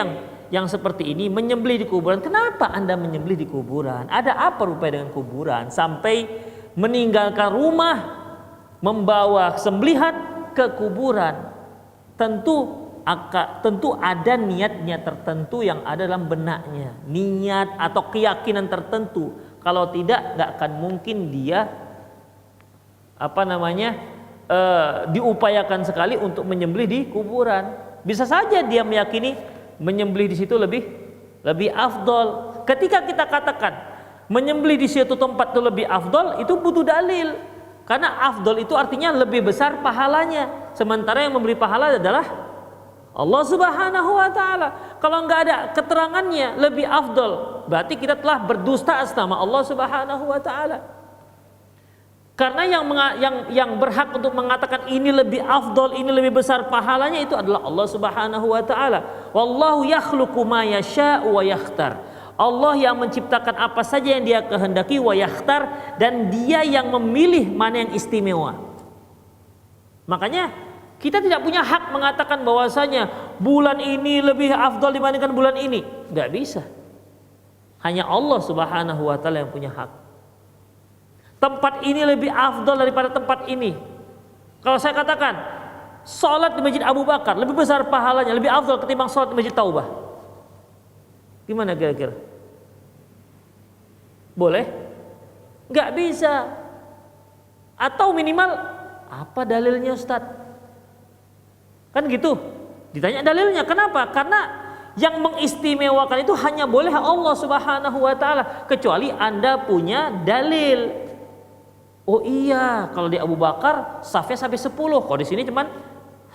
yang seperti ini menyembelih di kuburan. Kenapa Anda menyembelih di kuburan? Ada apa rupanya dengan kuburan sampai meninggalkan rumah membawa sembelihan ke kuburan? Tentu ada niat-niat tertentu yang ada dalam benaknya, niat atau keyakinan tertentu. Kalau tidak, nggak akan mungkin dia diupayakan sekali untuk menyembelih di kuburan. Bisa saja dia meyakini menyembelih di situ lebih afdol. Ketika kita katakan menyembelih di suatu tempat itu lebih afdol, itu butuh dalil. Karena afdol itu artinya lebih besar pahalanya. Sementara yang memberi pahala adalah Allah Subhanahu wa taala. Kalau enggak ada keterangannya lebih afdol, berarti kita telah berdusta atas nama Allah Subhanahu wa taala. Karena yang berhak untuk mengatakan ini lebih afdol, ini lebih besar pahalanya itu adalah Allah Subhanahu wa taala. Wallahu yakhluqu ma yasha'u wa yakhtar. Allah yang menciptakan apa saja yang Dia kehendaki, wa yakhtar, dan Dia yang memilih mana yang istimewa. Makanya kita tidak punya hak mengatakan bahwasanya bulan ini lebih afdol dibandingkan bulan ini. Enggak bisa. Hanya Allah Subhanahu wa taala yang punya hak. Tempat ini lebih afdol daripada tempat ini. Kalau saya katakan sholat di Masjid Abu Bakar lebih besar pahalanya, lebih afdol ketimbang sholat di Masjid Taubah, gimana kira-kira? Boleh? Nggak bisa. Atau minimal apa dalilnya Ustaz? Kan gitu. Ditanya dalilnya. Kenapa? Karena yang mengistimewakan itu hanya boleh Allah Subhanahu wa taala, kecuali Anda punya dalil. Oh iya, kalau di Abu Bakar safnya sampai 10, kalau di sini cuman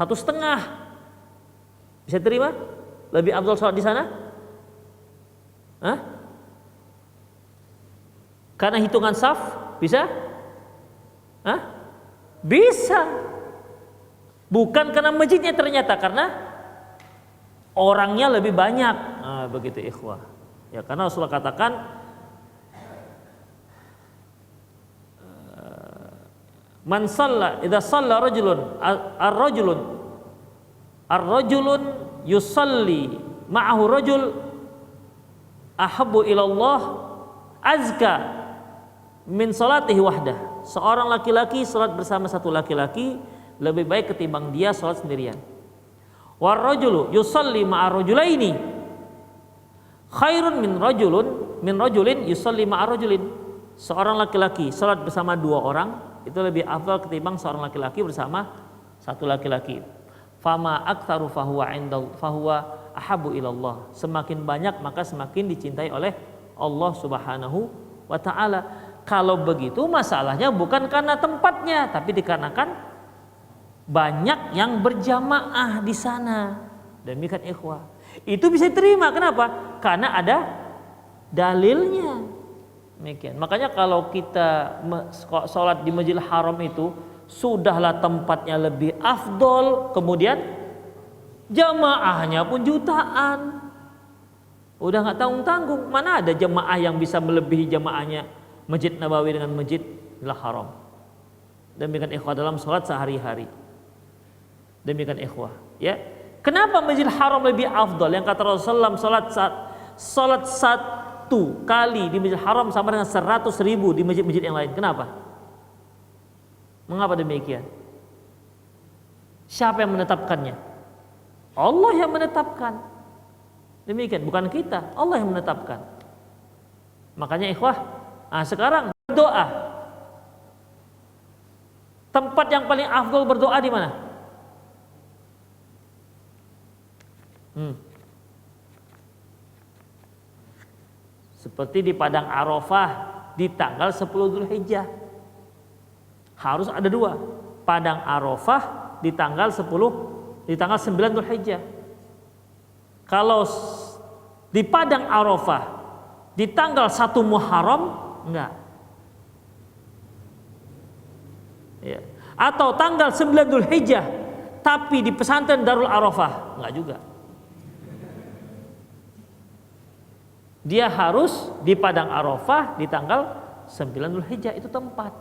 1,5. Bisa terima? Lebih afdal sholat di sana? Hah? Karena hitungan saf bisa? Hah? Bisa. Bukan karena masjidnya ternyata, karena orangnya lebih banyak. Nah, begitu ikhwah. Ya, karena Rasulullah katakan man shalla idza shalla rajulun ar-rajulun yusalli ma'ahu rajul ahabbu ila Allah azka min salatihi wahdah. Seorang laki-laki salat bersama satu laki-laki lebih baik ketimbang dia salat sendirian. War rajulu yusalli ma'a rajulaini khairun min rajulin yusalli ma'a rajulin. Seorang laki-laki salat bersama dua orang itu lebih afdal ketimbang seorang laki-laki bersama satu laki-laki. Fama aktsaru fahuwa ahabu ilallah. Semakin banyak maka semakin dicintai oleh Allah Subhanahu wa taala. Kalau begitu masalahnya bukan karena tempatnya, tapi dikarenakan banyak yang berjamaah di sana. Demikian ikhwah. Itu bisa diterima. Kenapa? Karena ada dalilnya. Demikian. Makanya kalau kita sholat di Masjidil Haram itu sudahlah tempatnya lebih afdol, kemudian jamaahnya pun jutaan, udah nggak tanggung-tanggung. Mana ada jamaah yang bisa melebihi jamaahnya Masjid Nabawi dengan Masjidil Haram? Demikian ikhwah dalam sholat sehari-hari. Demikian ikhwah. Ya, kenapa Masjidil Haram lebih afdol? Yang kata Rasulullah sholat satu kali di Masjidil Haram sama dengan 100.000 di masjid-masjid yang lain. Kenapa? Mengapa demikian? Siapa yang menetapkannya? Allah yang menetapkan. Demikian, bukan kita. Allah yang menetapkan. Makanya ikhwah, sekarang berdoa. Tempat yang paling afdal berdoa di mana? Seperti di padang Arafah di tanggal 10 Dzulhijjah. Harus ada dua. Padang Arafah di tanggal 10, di tanggal 9 Dzulhijjah. Kalau di padang Arafah di tanggal 1 Muharram enggak. Ya. Atau tanggal 9 Dzulhijjah tapi di pesantren Darul Arafah enggak juga. Dia harus di padang Arafah di tanggal 9 Dzulhijjah, itu tempat.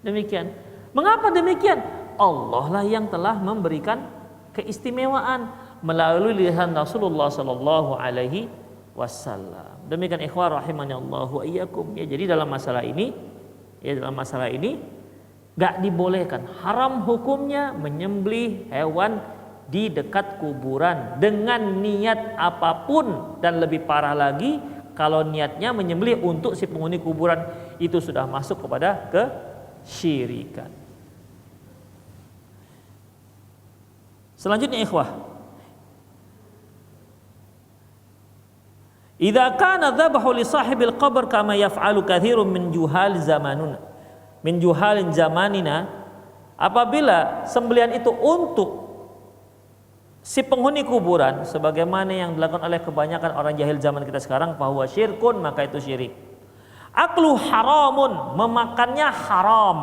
Demikian. Mengapa demikian? Allah lah yang telah memberikan keistimewaan melalui lisan Rasulullah sallallahu alaihi wasallam. Demikian ikhwah rahimani Allah wa iyyakum. Ya, jadi dalam masalah ini enggak dibolehkan, haram hukumnya menyembelih hewan di dekat kuburan dengan niat apapun, dan lebih parah lagi kalau niatnya menyembelih untuk si penghuni kuburan, itu sudah masuk kepada kesyirikan. Selanjutnya ikhwah, idza kana dzabahu li sahibil qabr kama yaf'alu katsirun min juhalin zamanina, apabila sembelihan itu untuk si penghuni kuburan sebagaimana yang dilakukan oleh kebanyakan orang jahil zaman kita sekarang, bahwa syirkun, maka itu syirik. Aklu haramun, memakannya haram.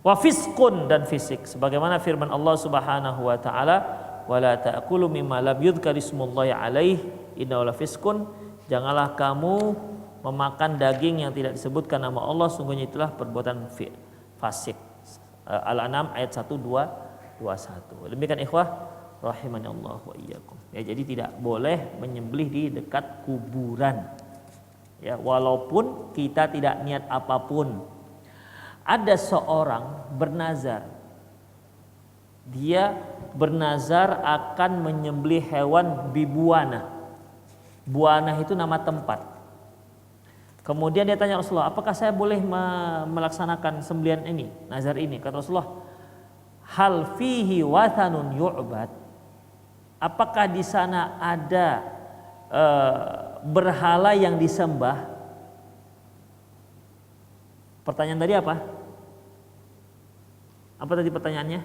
Wa fiskun, dan fisik, sebagaimana firman Allah Subhanahu wa taala, wala ta'kulu mimma lam yudhkar ismullahi alaih innahu lafiskun, janganlah kamu memakan daging yang tidak disebutkan nama Allah, sungguhnya itulah perbuatan fasik. Al-An'am ayat 1:21. Demikian ikhwah rahimani Allah wa iyyakum. Ya, jadi tidak boleh menyembelih di dekat kuburan. Ya, walaupun kita tidak niat apapun. Ada seorang bernazar. Dia bernazar akan menyembelih hewan bibuana. Buana itu nama tempat. Kemudian dia tanya Rasulullah, apakah saya boleh melaksanakan sembelihan ini, nazar ini? Kata Rasulullah, hal fihi wathanun yu'bad, apakah di sana ada berhala yang disembah? Pertanyaan tadi apa? Apa tadi pertanyaannya?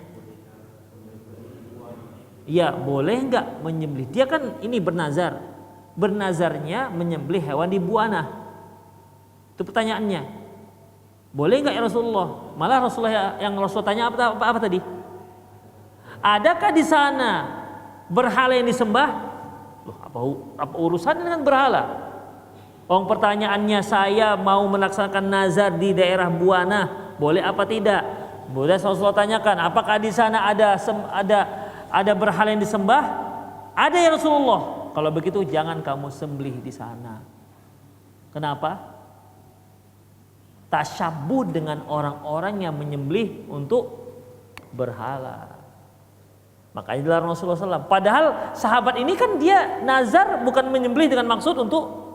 Ya, boleh enggak menyembelih? Dia kan ini bernazar. Bernazarnya menyembelih hewan di buana. Itu pertanyaannya. Boleh enggak ya Rasulullah? Malah Rasulullah yang Rasul tanya apa tadi? Adakah di sana berhala yang disembah? Loh, apa urusannya dengan berhala? Pertanyaannya, saya mau melaksanakan nazar di daerah Buana, boleh apa tidak? Boleh. Rasulullah tanyakan, apakah di sana ada berhala yang disembah? Ada ya Rasulullah. Kalau begitu jangan kamu sembelih di sana. Kenapa? Tasyabbuh dengan orang-orang yang menyembelih untuk berhala. Makanya dilarang Rasulullah SAW. Padahal sahabat ini kan dia nazar bukan menyembelih dengan maksud untuk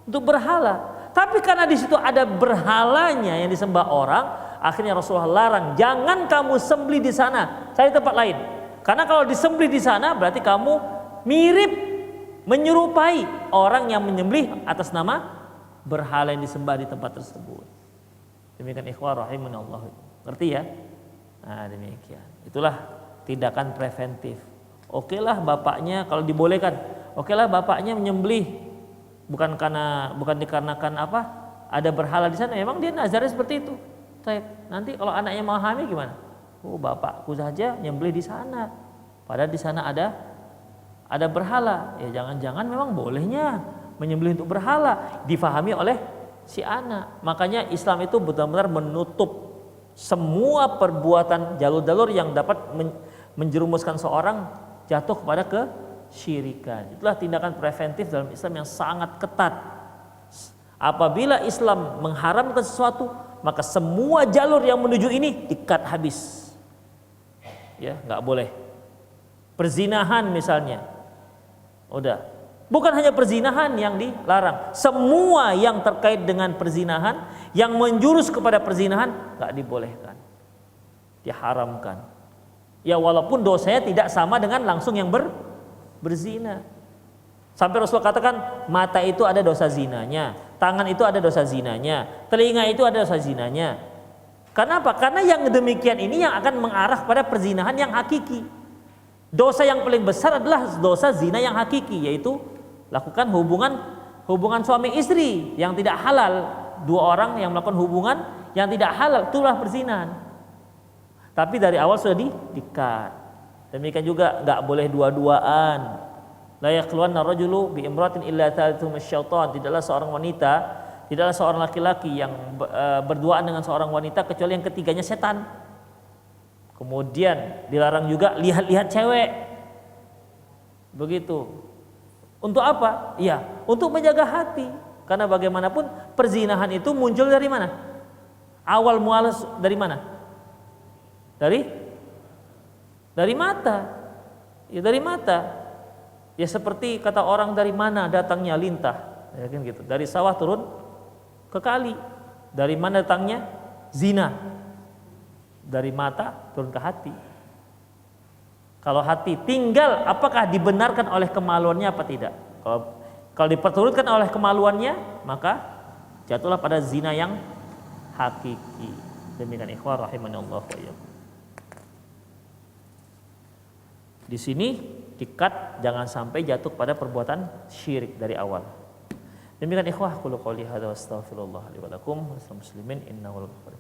berhala, tapi karena di situ ada berhalanya yang disembah orang, akhirnya Rasulullah larang, jangan kamu sembelih di sana, cari tempat lain. Karena kalau disembelih di sana berarti kamu mirip, menyerupai orang yang menyembelih atas nama berhala yang disembah di tempat tersebut. Demikian ikhwah rahimanallah. Ngerti ya? Nah, demikian. Itulah tindakan preventif. Okelah bapaknya kalau dibolehkan, okelah bapaknya menyembelih bukan dikarenakan apa? Ada berhala di sana. Memang dia nazarnya seperti itu. Nanti kalau anaknya mau hamil gimana? Oh, bapakku saja nyembelih di sana. Padahal di sana ada berhala. Ya jangan-jangan memang bolehnya menyembelih untuk berhala, difahami oleh si anak. Makanya Islam itu benar-benar menutup semua perbuatan jalur-jalur yang dapat menjerumuskan seorang jatuh kepada kesyirikan. Itulah tindakan preventif dalam Islam yang sangat ketat. Apabila Islam mengharamkan sesuatu, maka semua jalur yang menuju ini dikat habis. Ya, nggak boleh. Perzinahan misalnya, udah Bukan hanya perzinahan yang dilarang, semua yang terkait dengan perzinahan, yang menjurus kepada perzinahan nggak dibolehkan, diharamkan. Ya walaupun dosanya tidak sama dengan langsung yang berzina. Sampai Rasulullah katakan mata itu ada dosa zinanya, tangan itu ada dosa zinanya, telinga itu ada dosa zinanya. Karena apa? Karena yang demikian ini yang akan mengarah pada perzinahan yang hakiki. Dosa yang paling besar adalah dosa zina yang hakiki, yaitu lakukan hubungan suami istri yang tidak halal. Dua orang yang melakukan hubungan yang tidak halal, itulah perzinahan. Tapi dari awal sudah di-cut. Demikian juga nggak boleh dua-duaan. La yakhluwanna rajulu bi imratin illa thalithuhum syaitan. Tidaklah seorang wanita, tidaklah seorang laki-laki yang berduaan dengan seorang wanita kecuali yang ketiganya setan. Kemudian dilarang juga lihat-lihat cewek. Begitu. Untuk apa? Iya, untuk menjaga hati. Karena bagaimanapun perzinahan itu muncul dari mana? Awal mualas dari mana? Dari mata. Ya dari mata. Ya seperti kata orang, dari mana datangnya lintah, ya kan gitu. Dari sawah turun ke kali. Dari mana datangnya zina? Dari mata turun ke hati. Kalau hati tinggal, apakah dibenarkan oleh kemaluannya apa tidak? Kalau diperturutkan oleh kemaluannya, maka jatuhlah pada zina yang hakiki. Demikian ikhwah rahimanallahu wa iyyakum. Di sini dikat, jangan sampai jatuh pada perbuatan syirik dari awal. Demikian ikhwah, qul qouli hadza wa astaghfirullah li wa lakum wa lisal muslimin innahu ghafurur.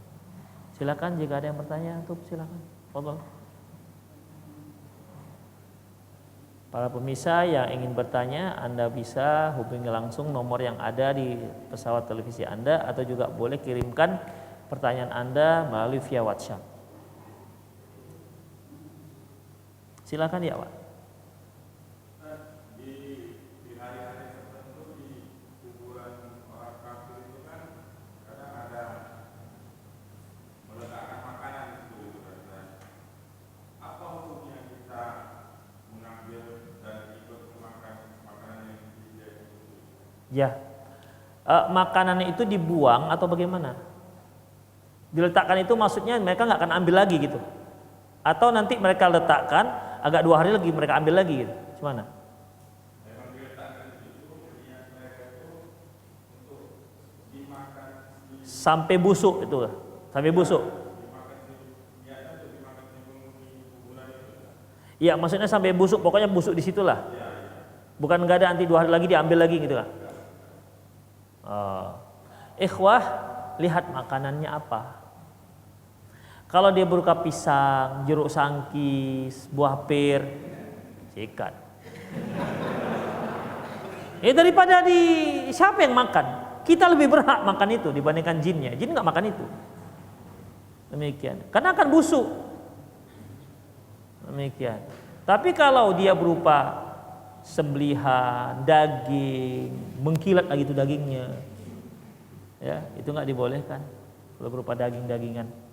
Silakan jika ada yang bertanya, tuh silakan. Fadhal. Para pemirsa yang ingin bertanya, Anda bisa hubungi langsung nomor yang ada di pesawat televisi Anda, atau juga boleh kirimkan pertanyaan Anda melalui via WhatsApp. Silakan ya Pak. Di hari-hari tertentu di kuburan orang kafir itu kan kadang ada meletakkan makanan itu. Apa hukumnya kita mengambil dan ikut memakan makanan yang disediakan itu? Ya, makanan itu dibuang atau bagaimana? Diletakkan itu maksudnya mereka nggak akan ambil lagi gitu? Atau nanti mereka letakkan, agak 2 hari lagi mereka ambil lagi gitu? Gimana? Memang diletakkan di situ, niat mereka itu untuk dimakan Sampai busuk itu, sampai busuk. niatnya untuk dimakan di penghuni kuburan itu. Iya, maksudnya sampai busuk, pokoknya busuk di situlah. Bukan nggak ada, nanti 2 hari lagi diambil lagi gitu lah. Ikhwah, lihat makanannya apa. Kalau dia berupa pisang, jeruk sangkis, buah pir, sikat. Daripada siapa yang makan? Kita lebih berhak makan itu dibandingkan jinnya. Jin nggak makan itu. Demikian. Karena akan busuk. Demikian. Tapi kalau dia berupa sembelihan, daging, mengkilat lagi itu dagingnya, ya itu nggak dibolehkan. Kalau berupa daging-dagingan.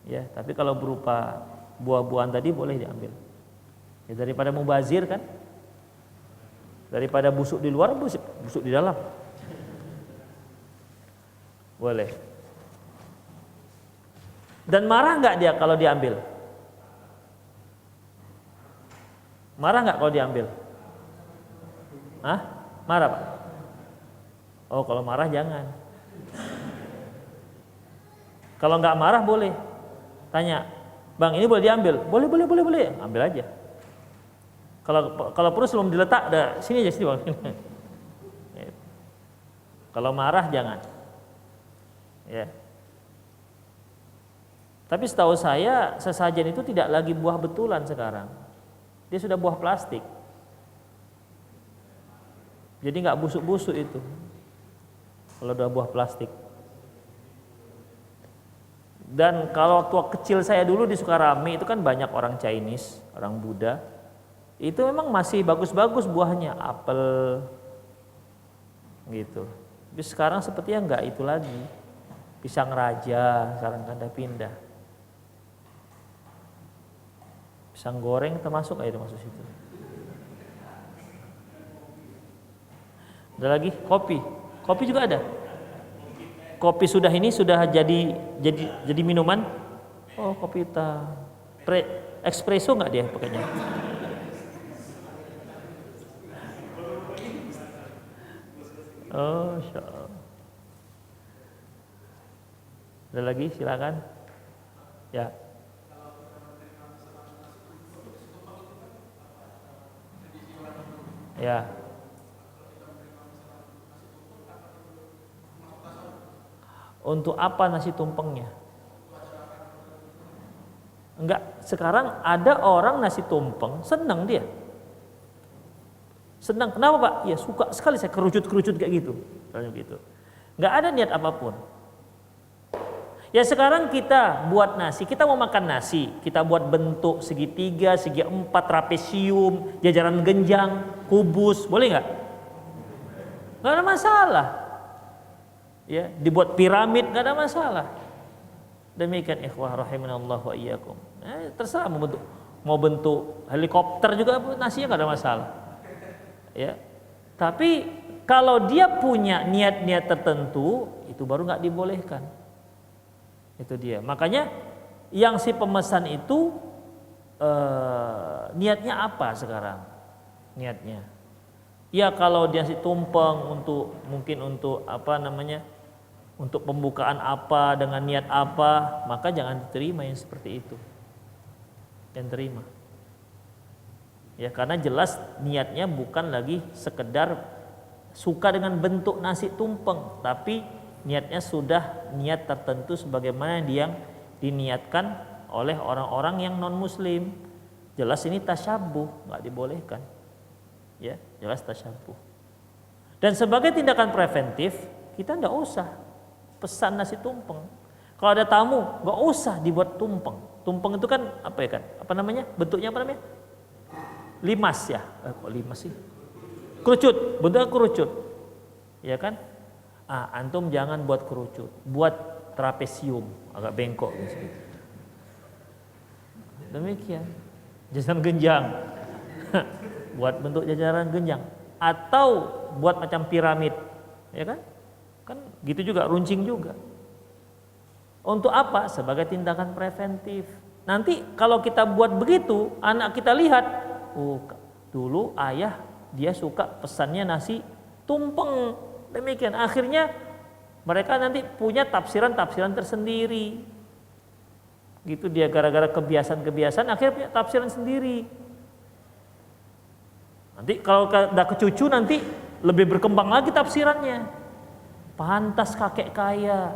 Ya, tapi kalau berupa buah-buahan tadi boleh diambil. Ya, daripada mubazir kan, daripada busuk di luar, busuk di dalam. Boleh. Dan marah nggak dia kalau diambil? Marah nggak kalau diambil? Hah? Marah Pak? Oh, kalau marah jangan. Kalau nggak marah boleh. Tanya, bang ini boleh diambil? Boleh, ambil aja. Kalau perlu sebelum diletak, sini aja sini bang. Kalau marah jangan. Ya. Tapi setahu saya sesajen itu tidak lagi buah betulan sekarang. Dia sudah buah plastik. Jadi nggak busuk-busuk itu. Kalau udah buah plastik. Dan kalau waktu kecil saya dulu di Sukarame itu kan banyak orang Chinese, orang Buddha. Itu memang masih bagus-bagus buahnya, apel gitu. Tapi sekarang sepertinya enggak itu lagi. Pisang raja sekarang kan udah pindah. Pisang goreng termasuk itu masuk situ. Ada lagi kopi. Kopi juga ada. Kopi sudah jadi minuman. Oh, kopi hitam. Espresso nggak dia pakainya? Oh, Insya Allah. Ada lagi, silakan. Ya. Ya. Untuk apa nasi tumpengnya? Enggak, sekarang ada orang nasi tumpeng senang dia. Senang, kenapa Pak? Ya suka sekali saya kerucut-kerucut kayak gitu. Gitu. Enggak ada niat apapun. Ya sekarang kita buat nasi, kita mau makan nasi, kita buat bentuk segitiga, segi empat, trapesium, jajaran genjang, kubus, boleh nggak? Nggak ada masalah. Ya, dibuat piramid nggak ada masalah. Demikian ikhwah rahimanallahu wa iyyakum. Terserah mau bentuk helikopter juga nasinya nggak ada masalah. Ya, tapi kalau dia punya niat-niat tertentu itu baru nggak dibolehkan. Itu dia. Makanya yang si pemesan itu niatnya apa sekarang? Niatnya. Ya kalau dia si tumpeng mungkin untuk apa namanya? Untuk pembukaan apa dengan niat apa, maka jangan diterima yang seperti itu. Jangan terima. Ya karena jelas niatnya bukan lagi sekedar suka dengan bentuk nasi tumpeng, tapi niatnya sudah niat tertentu sebagaimana yang diniatkan oleh orang-orang yang non muslim. Jelas ini tasyabuh, nggak dibolehkan. Ya, jelas tasyabuh. Dan sebagai tindakan preventif, kita nggak usah pesan nasi tumpeng. Kalau ada tamu, nggak usah dibuat tumpeng. Tumpeng itu kan apa ya kan? Apa namanya? Bentuknya apa namanya? Limas ya? Kok limas sih? Kerucut, bentuknya kerucut. Ya kan? Antum jangan buat kerucut, buat trapesium, agak bengkok gitu. Demikian. Jajaran genjang. Buat bentuk jajaran genjang atau buat macam piramid. Ya kan? Kan gitu juga, runcing juga. Untuk apa? Sebagai tindakan preventif. Nanti kalau kita buat begitu, anak kita lihat, oh dulu ayah dia suka pesannya nasi tumpeng. Demikian, akhirnya mereka nanti punya tafsiran-tafsiran tersendiri. Gitu dia gara-gara kebiasaan-kebiasaan akhirnya punya tafsiran sendiri. Nanti kalau udah ke cucu nanti lebih berkembang lagi tafsirannya. Pantas kakek kaya.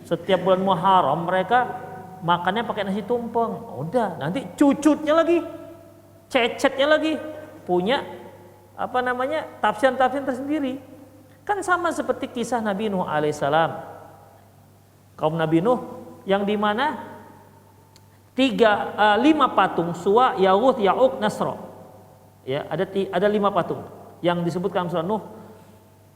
Setiap bulan Muharram mereka makannya pakai nasi tumpeng. Udah, nanti cucutnya lagi, cecetnya lagi punya apa namanya tafsiran-tafsiran tersendiri. Kan sama seperti kisah Nabi Nuh alaihissalam. Kaum Nabi Nuh yang dimana 5 patung Suwa, Yaghut, Ya'uq, Nasra. Ya, ada 5 patung yang disebutkan surah Nuh.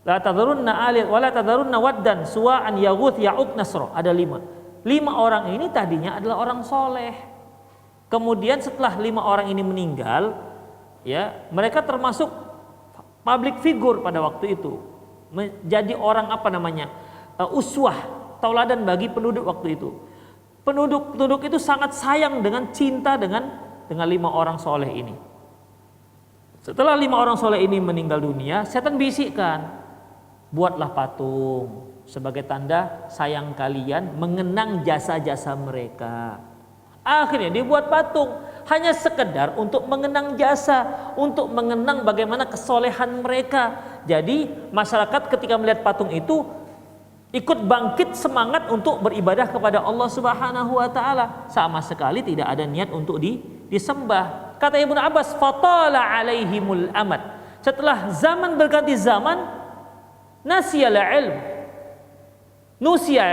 La tadharunna alid wa la tadharunna waddan suwa'an Yaghuth Ya'uq Nasra. Ada 5. 5 orang ini tadinya adalah orang soleh. Kemudian setelah 5 orang ini meninggal, ya mereka termasuk public figure pada waktu itu. Menjadi orang apa namanya? Uswah, tauladan bagi penduduk waktu itu. Penduduk itu sangat sayang dengan cinta dengan 5 orang soleh ini. Setelah 5 orang soleh ini meninggal dunia, setan bisikkan, buatlah patung sebagai tanda sayang kalian, mengenang jasa-jasa mereka. Akhirnya dibuat patung hanya sekedar untuk mengenang jasa, untuk mengenang bagaimana kesolehan mereka. Jadi masyarakat ketika melihat patung itu ikut bangkit semangat untuk beribadah kepada Allah Subhanahu wa taala, sama sekali tidak ada niat untuk disembah. Kata Ibnu Abbas, fatala alaihimul amad. Setelah zaman berganti zaman, nasiyal ilm, nusiya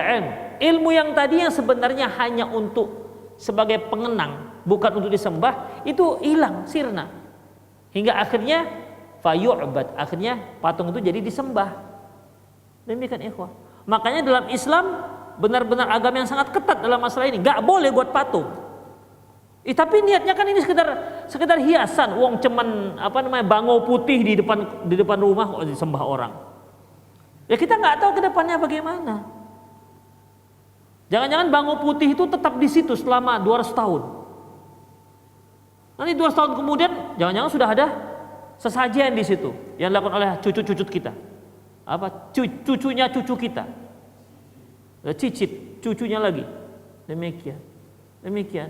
ilmu yang tadi yang sebenarnya hanya untuk sebagai pengenang, bukan untuk disembah, itu hilang, sirna. Hingga akhirnya fayu'bad, akhirnya patung itu jadi disembah. Demikian ikhwah. Makanya dalam Islam benar-benar agama yang sangat ketat dalam masalah ini. Gak boleh buat patung. Tapi niatnya kan ini sekedar hiasan, uang cuman bangau putih di depan rumah kok disembah orang. Ya kita nggak tahu ke depannya bagaimana. Jangan-jangan bangau putih itu tetap di situ selama 200 tahun. Nanti 200 tahun kemudian jangan-jangan sudah ada sesajen di situ yang dilakukan oleh cucu-cucu kita. Cucunya cucu kita. Cicit cucunya lagi. Demikian.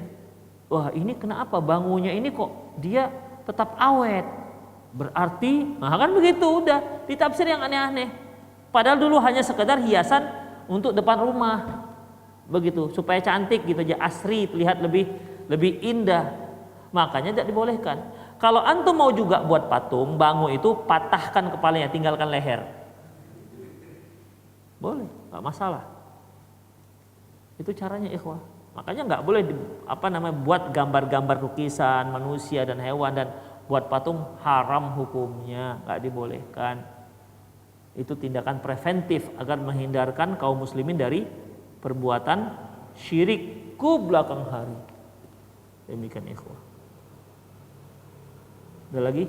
Wah, ini kenapa bangunya ini kok dia tetap awet? Berarti, kan begitu, udah ditafsir yang aneh-aneh. Padahal dulu hanya sekedar hiasan untuk depan rumah. Begitu, supaya cantik gitu aja, asri, terlihat lebih indah. Makanya tidak dibolehkan. Kalau antum mau juga buat patung, bangun itu patahkan kepalanya, tinggalkan leher. Boleh, nggak masalah. Itu caranya ikhwah. Makanya nggak boleh buat gambar-gambar lukisan manusia dan hewan dan buat patung, haram hukumnya, nggak dibolehkan. Itu tindakan preventif agar menghindarkan kaum muslimin dari perbuatan syirik ke belakang hari. Demikian ikhwah. Ada lagi?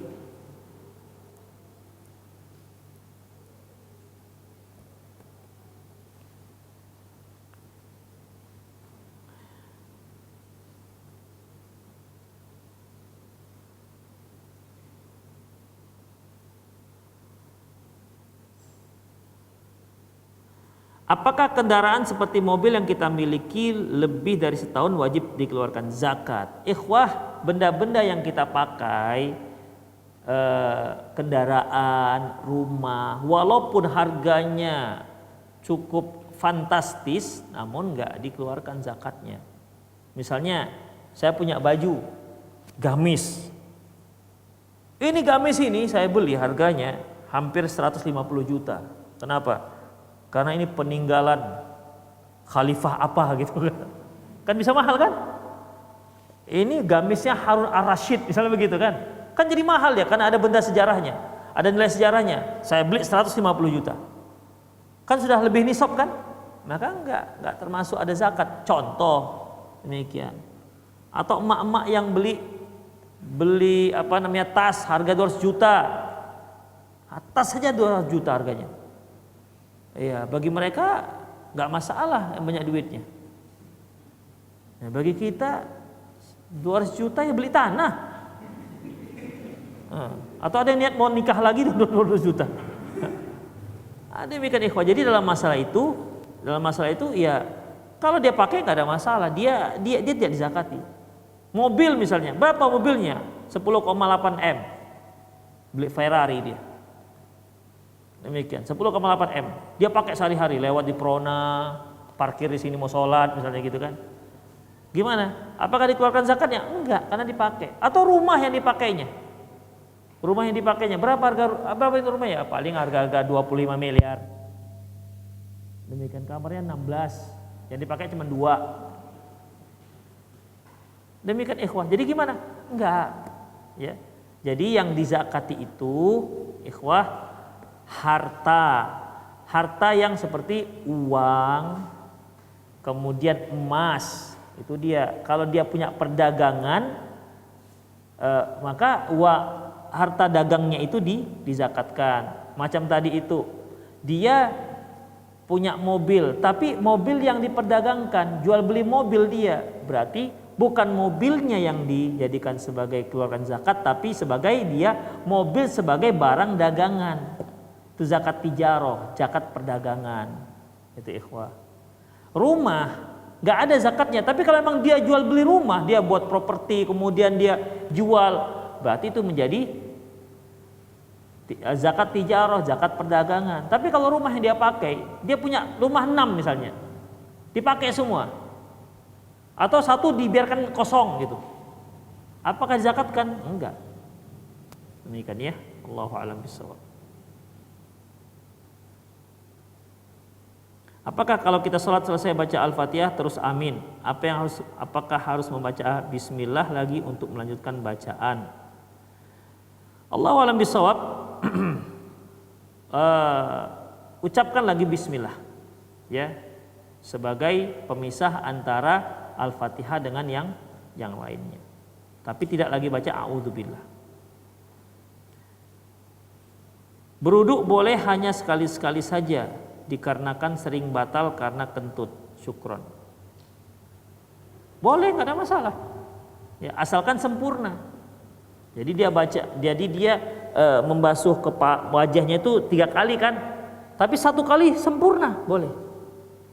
Apakah kendaraan seperti mobil yang kita miliki lebih dari setahun wajib dikeluarkan zakat? Ikhwah, benda-benda yang kita pakai, kendaraan, rumah, walaupun harganya cukup fantastis, namun nggak dikeluarkan zakatnya. Misalnya, saya punya baju gamis. Ini gamis ini saya beli harganya hampir 150 juta. Kenapa? Karena ini peninggalan khalifah apa gitu kan. Kan bisa mahal kan? Ini gamisnya Harun ar-Rasyid misalnya begitu kan. Kan jadi mahal ya karena ada benda sejarahnya, ada nilai sejarahnya. Saya beli 150 juta. Kan sudah lebih nisab kan? Maka enggak termasuk ada zakat. Contoh demikian. Atau emak-emak yang beli tas harga 200 juta. Tas saja 200 juta harganya. Iya, bagi mereka nggak masalah yang banyak duitnya. Nah, bagi kita 200 juta ya beli tanah. Atau ada yang niat mau nikah lagi 200 juta. Ada demikian ikhwah. Jadi dalam masalah itu ya kalau dia pakai nggak ada masalah. Dia tidak dizakati. Mobil misalnya, berapa mobilnya? 10,8 M. Beli Ferrari dia. Demikian 10,8 M. Dia pakai sehari-hari lewat di Prona, parkir di sini mau sholat misalnya gitu kan. Gimana? Apakah dikeluarkan zakatnya? Enggak, karena dipakai. Atau rumah yang dipakainya. Rumah yang dipakainya berapa itu rumah ya? Paling harga 25 miliar. Demikian kamarnya 16. Yang dipakai cuma 2. Demikian ikhwah. Jadi gimana? Enggak. Ya. Jadi yang dizakati itu ikhwah harta yang seperti uang, kemudian emas, itu dia. Kalau dia punya perdagangan, maka harta dagangnya itu dizakatkan. Macam tadi itu, dia punya mobil, tapi mobil yang diperdagangkan, jual beli mobil dia, berarti bukan mobilnya yang dijadikan sebagai keluarkan zakat, tapi sebagai dia mobil sebagai barang dagangan. Itu zakat tijaroh, zakat perdagangan. Itu ikhwah. Rumah nggak ada zakatnya, tapi kalau memang dia jual beli rumah, dia buat properti, kemudian dia jual, berarti itu menjadi zakat tijaroh, zakat perdagangan. Tapi kalau rumah yang dia pakai, dia punya rumah 6 misalnya, dipakai semua, atau satu dibiarkan kosong gitu, apakah dizakatkan? Enggak. Demikian ya, Allahu a'lam bishawab. Apakah kalau kita sholat selesai baca Al-Fatihah terus amin? Apakah harus membaca bismillah lagi untuk melanjutkan bacaan? Allahu a'lam bishawab. Ucapkan lagi bismillah ya, sebagai pemisah antara Al-Fatihah dengan yang yang lainnya. Tapi tidak lagi baca a'udzubillah. Berwudu boleh hanya sekali-sekali saja dikarenakan sering batal karena kentut. Syukron. Boleh, nggak ada masalah. Ya, asalkan sempurna. Jadi dia membasuh wajahnya itu 3 kali kan, tapi 1 kali sempurna boleh.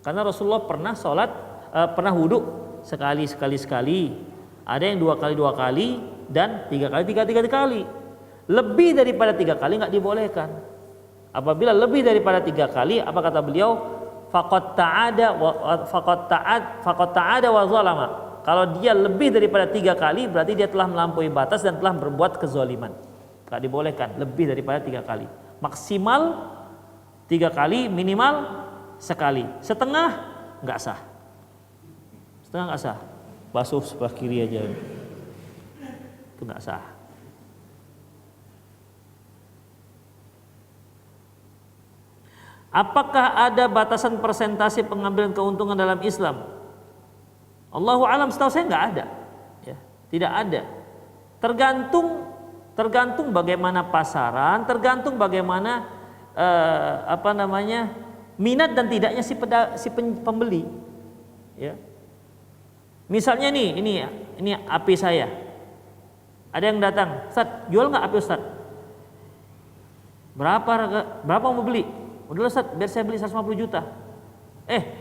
Karena Rasulullah pernah wudu sekali. Ada yang 2 kali dan 3 kali. Lebih daripada 3 kali nggak dibolehkan. Apabila lebih daripada 3 kali, apa kata beliau? Faqad ta'ada wa zalama. Kalau dia lebih daripada 3 kali, berarti dia telah melampaui batas dan telah berbuat kezaliman. Tidak dibolehkan lebih daripada 3 kali. Maksimal 3 kali, minimal sekali. Setengah nggak sah. Setengah nggak sah. Basuh sebelah kiri aja. Itu nggak sah. Apakah ada batasan persentase pengambilan keuntungan dalam Islam? Allahu alam, setahu saya nggak ada, ya, tidak ada. Tergantung bagaimana pasaran, tergantung bagaimana minat dan tidaknya si pembeli. Ya. Misalnya nih, ini api saya, ada yang datang, Ustaz, jual nggak api Ustaz? Berapa mau beli? Udah Ustaz, biar saya beli 150 juta.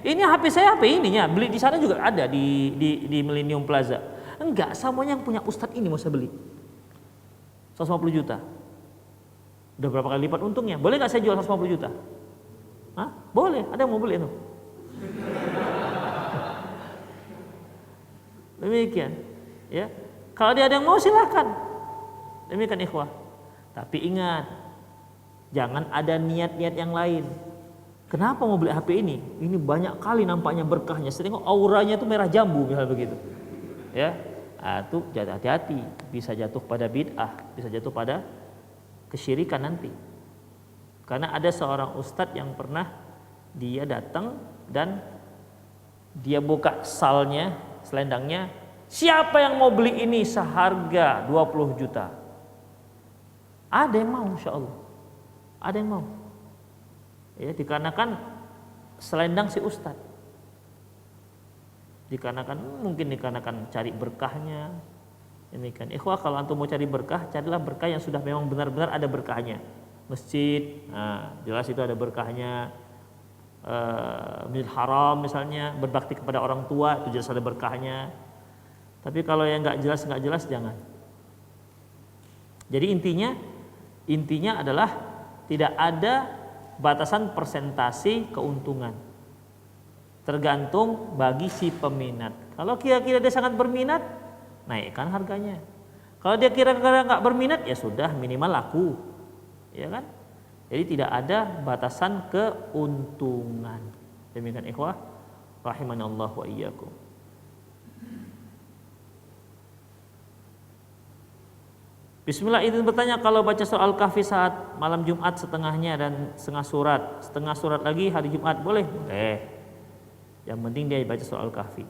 Ini HP saya, HP ininya beli di sana juga ada di Millennium Plaza. Enggak, semuanya yang punya Ustadz ini mau saya beli 150 juta. Udah berapa kali lipat untungnya? Boleh nggak saya jual 150 juta? Hah? Boleh, ada yang mau beli itu. Demikian, ya. Kalau dia ada yang mau silakan. Demikian ikhwah. Tapi ingat, jangan ada niat-niat yang lain. Kenapa mau beli HP ini? Ini banyak kali nampaknya berkahnya. Sering auranya itu merah jambu misalnya begitu. Ya, itu hati-hati, bisa jatuh pada bid'ah, bisa jatuh pada kesyirikan nanti. Karena ada seorang ustadz yang pernah dia datang dan dia buka salnya, selendangnya, siapa yang mau beli ini seharga 20 juta? Ada yang mau, insya Allah. Ada yang mau. Ya, dikarenakan selendang si ustadz, dikarenakan cari berkahnya. Ini kan ikhwah, kalau antum mau cari berkah, carilah berkah yang sudah memang benar-benar ada berkahnya. Masjid, nah, jelas itu ada berkahnya. Masjid Haram misalnya, berbakti kepada orang tua, itu jelas ada berkahnya. Tapi kalau yang nggak jelas jangan. Jadi intinya adalah tidak ada batasan persentase keuntungan, tergantung bagi si peminat. Kalau kira-kira dia sangat berminat, naikkan harganya. Kalau dia kira-kira nggak berminat, ya sudah, minimal laku, ya kan? Jadi tidak ada batasan keuntungan. Demikian ikhwah, rahimanallah wa iyyakum. Bismillah, itu bertanya, kalau baca surah Al-Kahfi saat malam Jumat setengahnya dan setengah surat lagi hari Jumat, boleh? Boleh. Yang penting dia baca surah Al-Kahfi.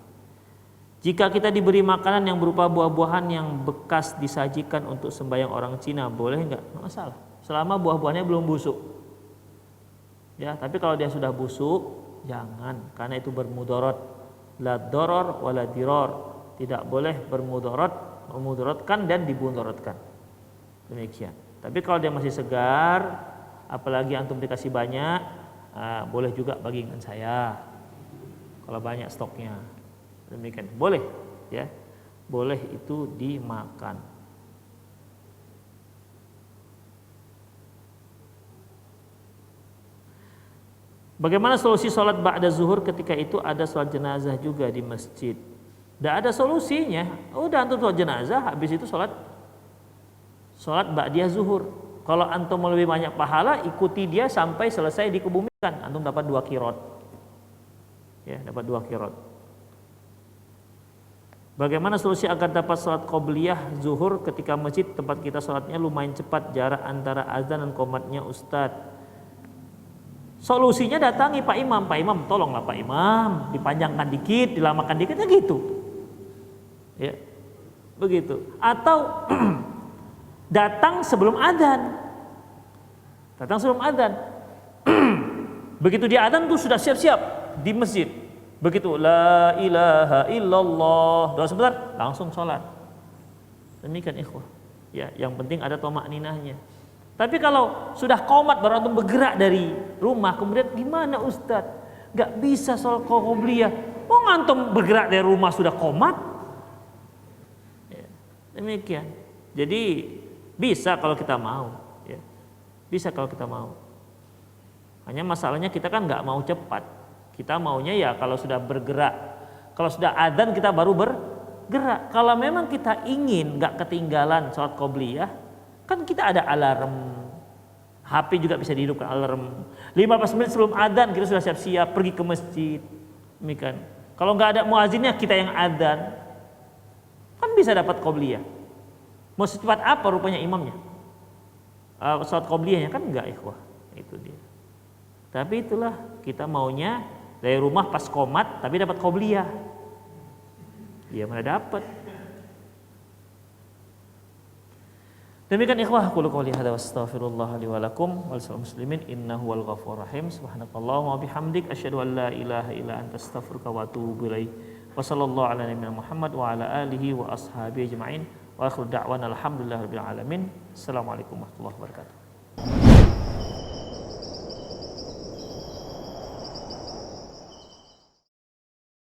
Jika kita diberi makanan yang berupa buah-buahan yang bekas disajikan untuk sembahyang orang Cina, boleh enggak? Nggak masalah. Selama buah-buahnya belum busuk. Ya, tapi kalau dia sudah busuk, jangan, karena itu bermudarat. La doror wala diror. Tidak boleh memudaratkan dan dimudaratkan. Demikian. Tapi kalau dia masih segar, apalagi antum dikasih banyak, boleh juga bagi dengan saya. Kalau banyak stoknya, demikian boleh, ya, boleh itu dimakan. Bagaimana solusi sholat ba'da zuhur ketika itu ada sholat jenazah juga di masjid? Tidak ada solusinya. Udah antum sholat jenazah, habis itu sholat ba'diyah zuhur. Kalau antum mau lebih banyak pahala, ikuti dia sampai selesai dikebumikan. Antum dapat 2 qiraat. Ya, dapat 2 qiraat. Bagaimana solusi agar dapat sholat qobliyah zuhur ketika masjid tempat kita sholatnya lumayan cepat jarak antara azan dan qomatnya Ustadz? Solusinya datangi Pak Imam, tolonglah Pak Imam, dipanjangkan dikit, dilamakan dikit, ya gitu. Ya, Begitu. Atau datang sebelum adzan. Datang sebelum adzan. Begitu dia adzan tuh sudah siap-siap di masjid. Begitu la ilaha illallah, doa sebentar, langsung sholat. Demikian ikhwah. Ya, yang penting ada tomak-ninahnya. Tapi kalau sudah qomat baru antum bergerak dari rumah, kemudian gimana Ustadz? Gak bisa sholat qobliyah. Oh, antum bergerak dari rumah sudah qomat? Ya, demikian. Jadi bisa kalau kita mau. Ya. Bisa kalau kita mau. Hanya masalahnya kita kan nggak mau cepat. Kita maunya ya kalau sudah bergerak. Kalau sudah adzan kita baru bergerak. Kalau memang kita ingin nggak ketinggalan sholat qobliyah, kan kita ada alarm, HP juga bisa dihidupkan alarm. 15 menit sebelum adzan kita sudah siap-siap pergi ke masjid. Demikian. Kalau nggak ada muazinnya kita yang adzan, kan bisa dapat qobliyah. Mau secepat apa rupanya imamnya? Sholat qobliyahnya kan enggak ikhwah. Itu dia. Tapi itulah kita maunya dari rumah pas qomat tapi dapat qobliyah. Ya mana dapat. Demikian ikhwah, qul qouli hadza wa astaghfirullah li wa lakum wal muslimin innahu wal ghafurur rahim. Subhanakallahumma wa bihamdik asyhadu an la ilaha illa anta astaghfiruka wa atubu ilaik. Wa sallallahu ala nabiyyina Muhammad wa ala alihi wa ashabihi ajma'in. Wa akhiru da'wana alhamdulillahirabbil alamin. Assalamualaikum warahmatullahi wabarakatuh.